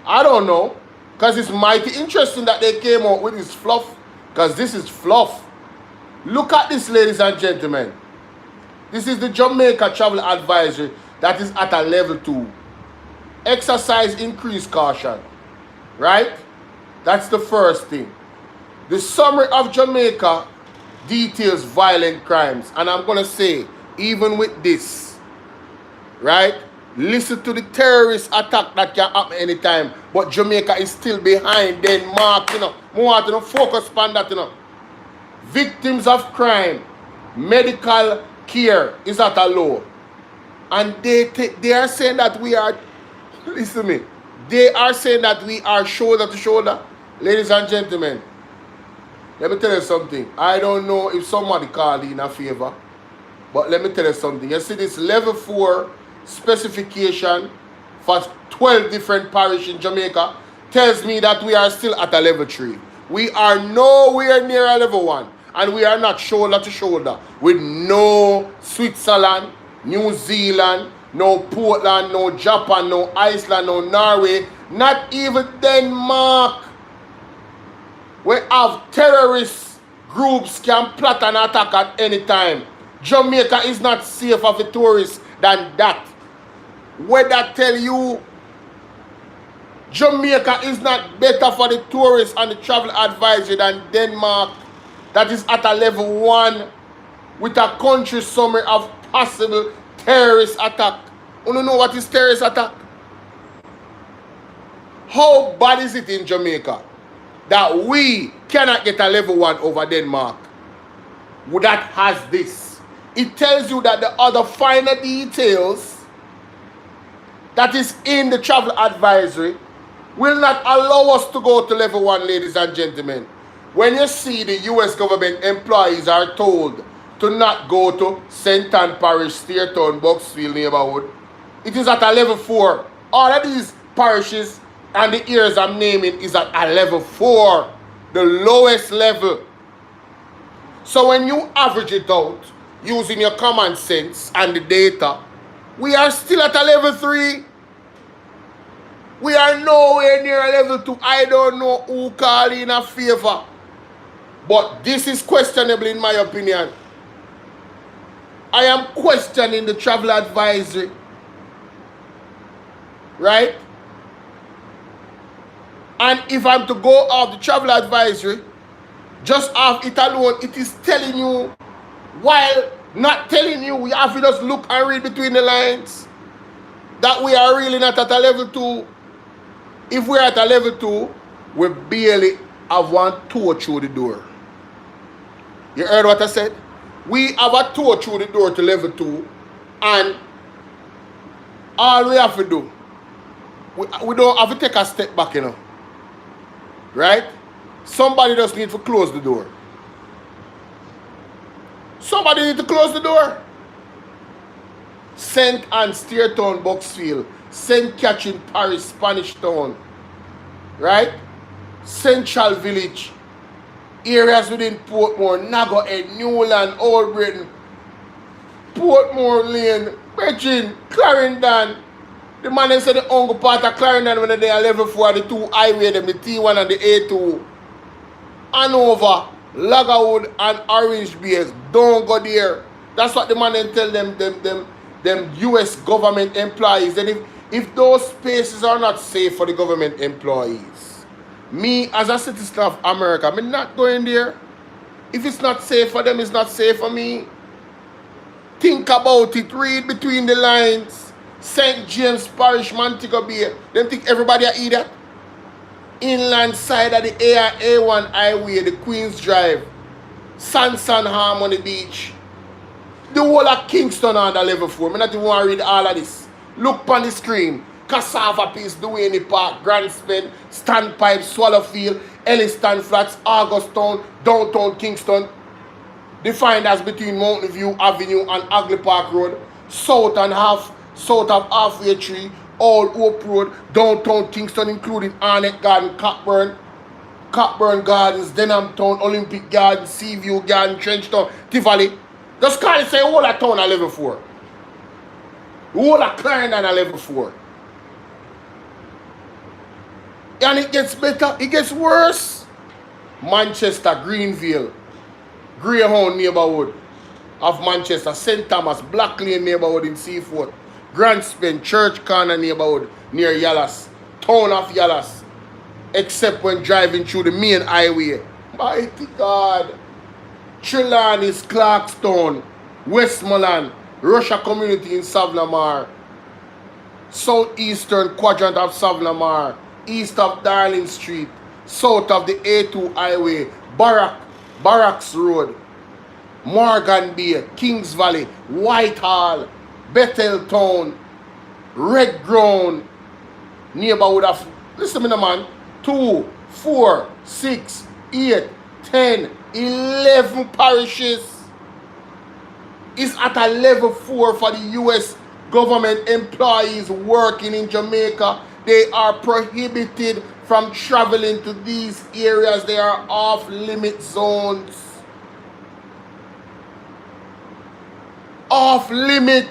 I don't know. Because it's mighty interesting that they came out with this fluff. Because this is fluff. Look at this, ladies and gentlemen. This is the Jamaica Travel Advisory that is at a level 2. Exercise increased caution. Right? That's the first thing. The summary of Jamaica details violent crimes. And I'm going to say, even with this, right? Listen to the terrorist attack that can happen anytime. But Jamaica is still behind Denmark, you know. I want to focus on that, you know. Victims of crime, medical care is at a low. And they are saying that we are, listen to me, they are saying that we are shoulder to shoulder. Ladies and gentlemen, let me tell you something. I don't know if somebody called in a favor, but let me tell you something. You see this level 4 specification for 12 different parishes in Jamaica tells me that we are still at a level 3. We are nowhere near a level 1. And we are not shoulder to shoulder with no Switzerland, New Zealand, no Portland, no Japan, no Iceland, no Norway, not even Denmark. We have terrorist groups can plot an attack at any time. Jamaica is not safe for the tourists than that. Where that tell you Jamaica is not better for the tourists and the travel advisory than Denmark, that is at a level 1 with a country summary of possible terrorist attack. You don't know what is terrorist attack? How bad is it in Jamaica that we cannot get a level 1 over Denmark that has this? It tells you that the other finer details that is in the travel advisory will not allow us to go to level 1, ladies and gentlemen. When you see the US government employees are told to not go to St. Ann Parish, Steertown, Bucksfield neighborhood, it is at a level 4. All of these parishes and the areas I'm naming is at a level 4, the lowest level. So when you average it out using your common sense and the data, we are still at a level 3. We are nowhere near a level 2. I don't know who called in a favor. But this is questionable in my opinion. I am questioning the travel advisory. Right? And if I'm to go off the travel advisory, just off it alone, it is telling you, while not telling you, we have to just look and read between the lines, that we are really not at a level 2. If we're at a level 2, we barely have one toe through the door. You heard what I said? We have a toe through the door to level 2, and all we have to do, we don't have to take a step back, you know. Right? Somebody just need to close the door. Somebody need to close the door. St. Anne, Steertown, Bucksfield, St. Catherine Parish, Spanish Town, right? Central Village, areas within Portmore, Nago Head, Newland, Old Britain, Portmore Lane, Bridging, Clarendon. The man they said the only part of Clarendon when they are level 4, the two highway, them, the T1 and the A2. Hanover, Laggerwood and Orange Beers. Don't go there. That's what the man then tell them US government employees. Then if those spaces are not safe for the government employees, me as a citizen of America, I'm not going there. If it's not safe for them, it's not safe for me. Think about it. Read between the lines. St. James Parish, Montego Bay. Them think everybody are idiot. Inland side of the A1 highway, the Queens Drive, Sansan Harmony Beach. The whole of Kingston under level 4. I'm not even want to read all of this. Look on the screen. Cassava Piece, Duane Park, Grand Spend, Standpipe, Swallowfield, Elliston Flats, Augustown, Downtown Kingston. Defined as between Mountain View Avenue and Agley Park Road. South of Halfway Tree, Old Hope Road, Downtown Kingston, including Arnett Garden, Cockburn Gardens, Denham Town, Olympic Garden, Seaview Garden, Trenchtown, Tivoli. Just call it say all of town at level 4. All of Clarendon at level 4. And it gets better, it gets worse. Manchester, Greenville, Greyhound neighborhood of Manchester, St. Thomas, Black Lane neighborhood in Seaforth, Grand Spend, Church Corner neighborhood near Yallas, town of Yallas, except when driving through the main highway. Mighty God. Trelawney's, Clarkstown, Westmoreland, Russia Community in Savlamar, southeastern quadrant of Savlamar, east of Darling Street, south of the A2 highway, Barracks Road, Morgan Bay, Kings Valley, Whitehall, Bethel Town, Red Ground, neighborhood of, listen to me, man, 2, 4, 6, 8, 10, 11 parishes is at a level 4 for the US government employees working in Jamaica. They are prohibited from traveling to these areas. They are off-limit zones. Off-limit.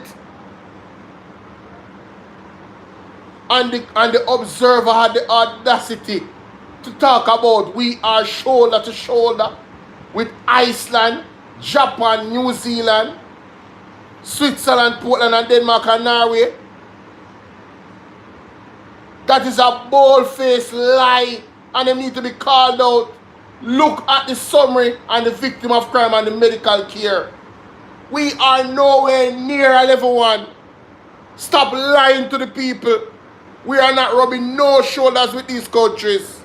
And the Observer had the audacity to talk about we are shoulder to shoulder with Iceland, Japan, New Zealand, Switzerland, Portland, and Denmark, and Norway. That is a bold-faced lie, and they need to be called out. Look at the summary and the victim of crime and the medical care. We are nowhere near a level 1. Stop lying to the people. We are not rubbing no shoulders with these countries.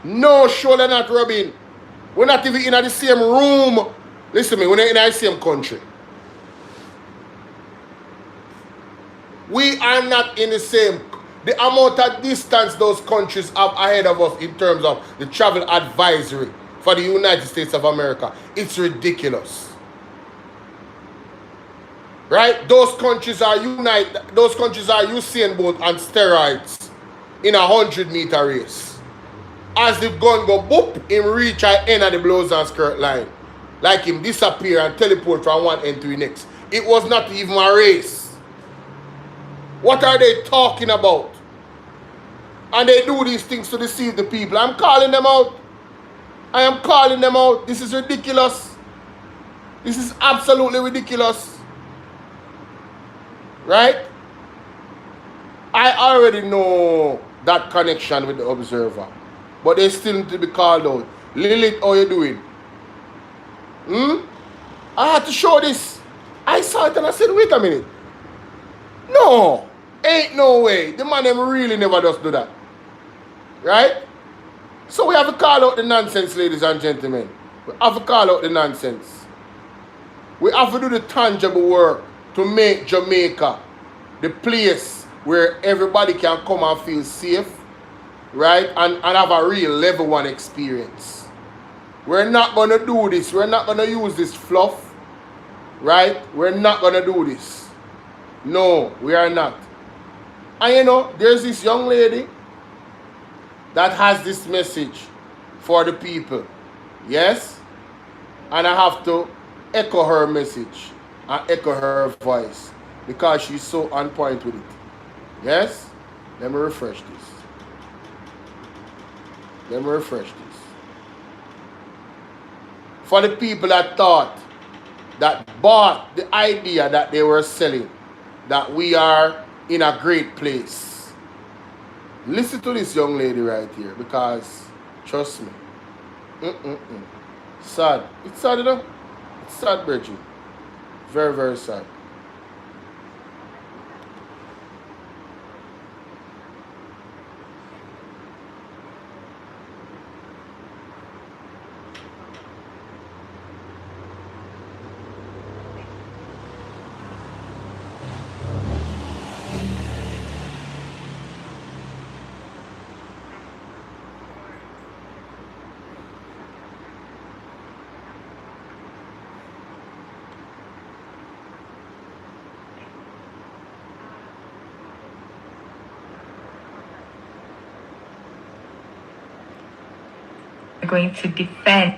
No shoulder not rubbing. We're not even in the same room. Listen to me, we're not in the same country. We are not in the same. The amount of distance those countries have ahead of us in terms of the travel advisory for the United States of America, it's ridiculous. Right? Those countries are Usain Bolt on steroids in a 100-meter race. As the gun go boop, him reach at end of the blouse and skirt line. Like him disappear and teleport from one end to the next. It was not even a race. What are they talking about? And they do these things to deceive the people. I'm calling them out. I am calling them out. This is ridiculous. This is absolutely ridiculous. Right? I already know that connection with the Observer. But they still need to be called out. Lilith, how you doing? I had to show this. I saw it and I said, wait a minute. No. Ain't no way. The man them really never does do that. Right? So we have to call out the nonsense, ladies and gentlemen. We have to call out the nonsense. We have to do the tangible work to make Jamaica the place where everybody can come and feel safe, right? And have a real level 1 experience. We're not going to do this. We're not going to use this fluff, right? We're not going to do this. No, we are not. And you know, there's this young lady that has this message for the people. Yes? And I have to echo her message and echo her voice because she's so on point with it. Yes? Let me refresh this. Let me refresh this. For the people that thought, that bought the idea that they were selling, that we are in a great place. Listen to this young lady right here, because trust me, sad. It's sad, you know? It's sad, Bridget. Very, very sad. Going to defend.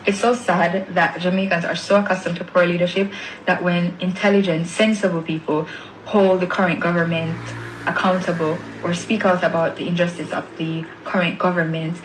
It's so sad that Jamaicans are so accustomed to poor leadership that when intelligent, sensible people hold the current government accountable or speak out about the injustice of the current government,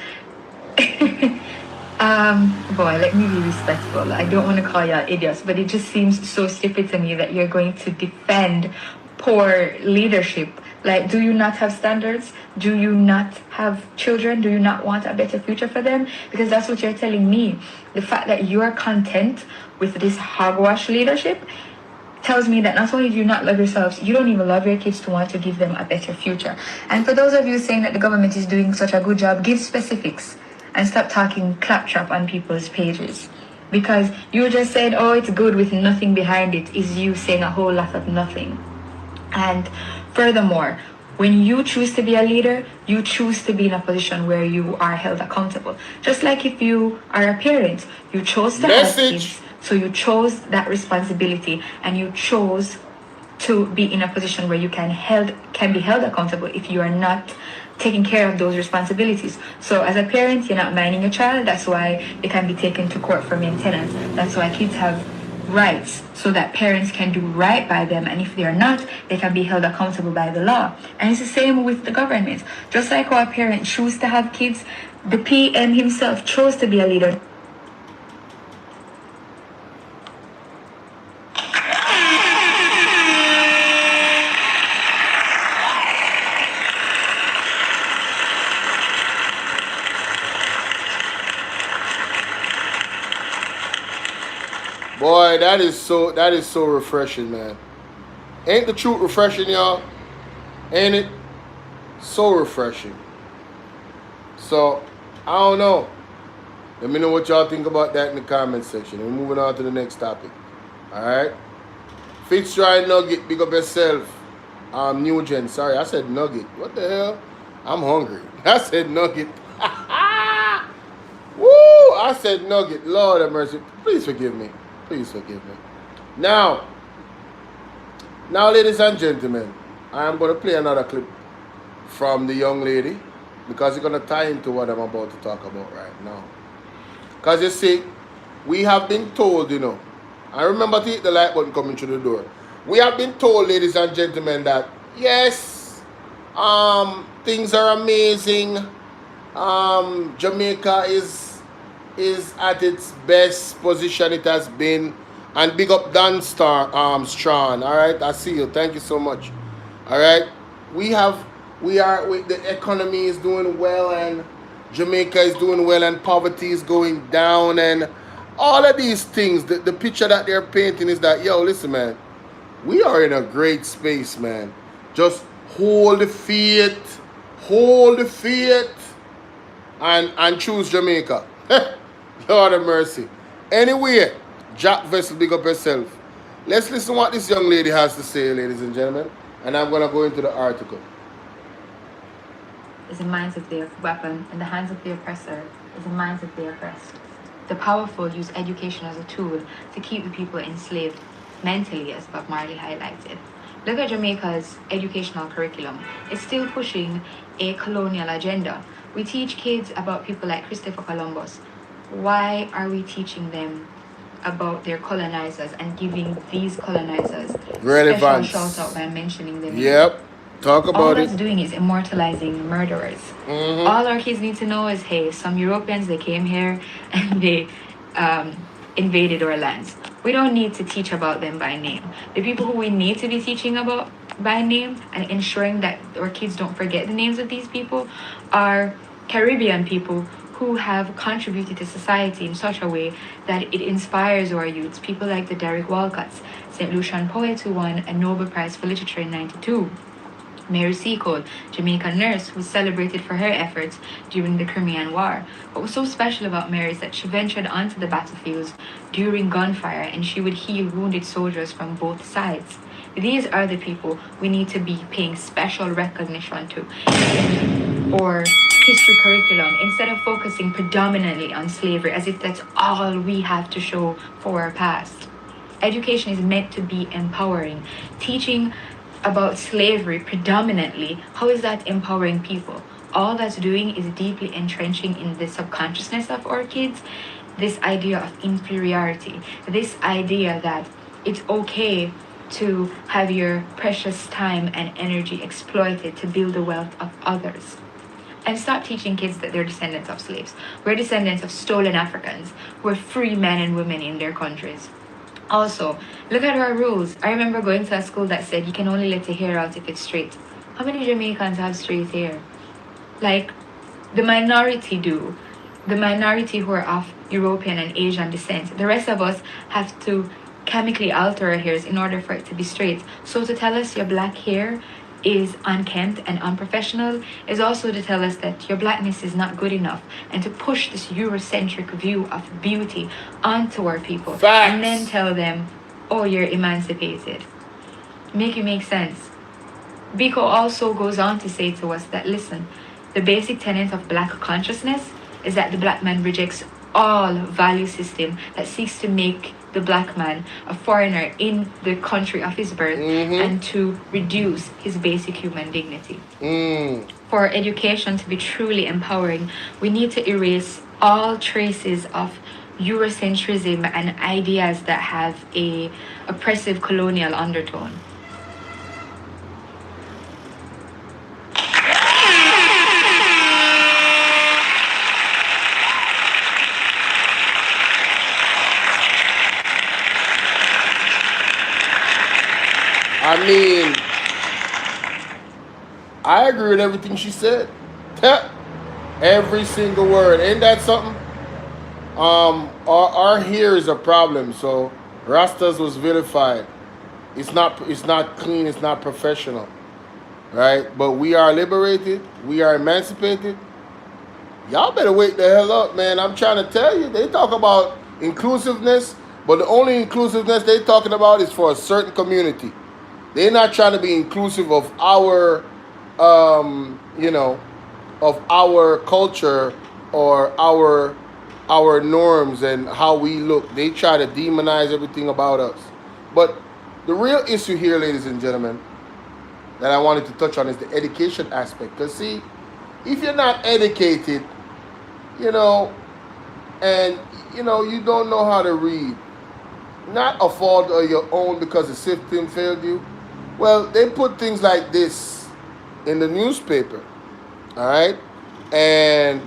boy, let me be respectful. I don't want to call y'all idiots, but it just seems so stupid to me that you're going to defend poor leadership. Like, do you not have standards? Do you not have children? Do you not want a better future for them? Because that's what you're telling me. The fact that you're content with this hogwash leadership tells me that not only do you not love yourselves, you don't even love your kids to want to give them a better future. And for those of you saying that the government is doing such a good job, give specifics and stop talking claptrap on people's pages. Because you just said, oh, it's good with nothing behind it, is you saying a whole lot of nothing. And furthermore, when you choose to be a leader, you choose to be in a position where you are held accountable. Just like if you are a parent, you chose to have kids, so you chose that responsibility, and you chose to be in a position where you can be held accountable if you are not taking care of those responsibilities. So as a parent, you're not minding your child. That's why they can be taken to court for maintenance. That's why kids have rights, so that parents can do right by them, and if they are not, they can be held accountable by the law. And it's the same with the government. Just like our parents choose to have kids, the PM himself chose to be a leader. Boy, that is so refreshing, man. Ain't the truth refreshing, y'all? Ain't it? So refreshing. So, I don't know. Let me know what y'all think about that in the comment section. We're moving on to the next topic. Alright? Fitzroy Nugget, big up yourself. Nugent, sorry, I said nugget. What the hell? I'm hungry. I said nugget. Woo! I said nugget. Lord have mercy. Please forgive me. Please forgive me. Now, ladies and gentlemen, I am going to play another clip from the young lady because it's going to tie into what I'm about to talk about right now. Because you see, we have been told, you know, I remember to hit the like button coming through the door. We have been told, ladies and gentlemen, that yes, things are amazing. Jamaica is at its best position it has been, and big up Dan Strong. All right, I see you. Thank you so much. All right, the economy is doing well, and Jamaica is doing well, and poverty is going down, and all of these things. The picture that they're painting is that, yo, listen, man, we are in a great space, man. Just hold the faith, and choose Jamaica. Lord have mercy. Anyway, Jack Vessel, big up yourself. Let's listen to what this young lady has to say, ladies and gentlemen. And I'm going to go into the article. Is the minds of the weapon in the hands of the oppressor is the minds of the oppressed. The powerful use education as a tool to keep the people enslaved mentally, as Bob Marley highlighted. Look at Jamaica's educational curriculum. It's still pushing a colonial agenda. We teach kids about people like Christopher Columbus. Why are we teaching them about their colonizers and giving these colonizers relevance special shout out by mentioning them? Yep. Talk about all it. that's doing is immortalizing murderers. All our kids need to know is, hey, some Europeans, they came here and they invaded our lands. We don't need to teach about them by name. The people who we need to be teaching about by name and ensuring that our kids don't forget the names of these people are Caribbean people who have contributed to society in such a way that it inspires our youths. People like the Derek Walcotts, St. Lucian poet who won a Nobel Prize for Literature in '92. Mary Seacole, Jamaican nurse who was celebrated for her efforts during the Crimean War. What was so special about Mary is that she ventured onto the battlefields during gunfire and she would heal wounded soldiers from both sides. These are the people we need to be paying special recognition to or history curriculum instead of focusing predominantly on slavery as if that's all we have to show for our past. Education is meant to be empowering. Teaching about slavery predominantly, how is that empowering people? All that's doing is deeply entrenching in the subconsciousness of our kids this idea of inferiority, this idea that it's okay to have your precious time and energy exploited to build the wealth of others. And stop teaching kids that they're descendants of slaves. We're descendants of stolen Africans. We're free men and women in their countries. Also, look at our rules. I remember going to a school that said you can only let your hair out if it's straight. How many Jamaicans have straight hair? Like, the minority do. The minority who are of European and Asian descent. The rest of us have to chemically alter our hairs in order for it to be straight. So to tell us your black hair is unkempt and unprofessional is also to tell us that your blackness is not good enough and to push this Eurocentric view of beauty onto our people. Facts. And then tell them, oh, you're emancipated. Make it make sense. Biko also goes on to say to us that, listen, the basic tenet of black consciousness is that the black man rejects all value system that seeks to make the black man a foreigner in the country of his birth and to reduce his basic human dignity. For education to be truly empowering, we need to erase all traces of Eurocentrism and ideas that have a oppressive colonial undertone. I mean, I agree with everything she said. Every single word. Ain't that something? Our hair is a problem. So Rastas was vilified. It's not clean. It's not professional, right? But we are liberated. We are emancipated. Y'all better wake the hell up, man. I'm trying to tell you. They talk about inclusiveness, but the only inclusiveness they talking about is for a certain community. They're not trying to be inclusive of our, of our culture or our norms and how we look. They try to demonize everything about us. But the real issue here, ladies and gentlemen, that I wanted to touch on is the education aspect. Because see, if you're not educated, and you don't know how to read, not a fault of your own because the system failed you. Well, they put things like this in the newspaper, all right? And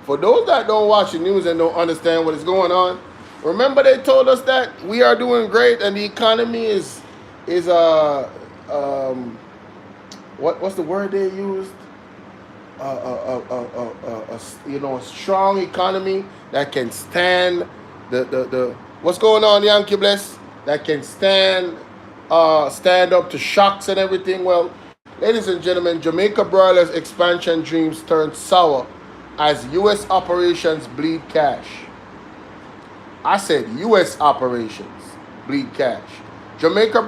for those that don't watch the news and don't understand what is going on, remember they told us that we are doing great and the economy is what's the word they used? A strong economy that can stand the what's going on, Yankee Bless? That can stand up to shocks and everything. Well, ladies and gentlemen, Jamaica Broilers expansion dreams turned sour as U.S. operations bleed cash. I said U.S. operations bleed cash. Jamaica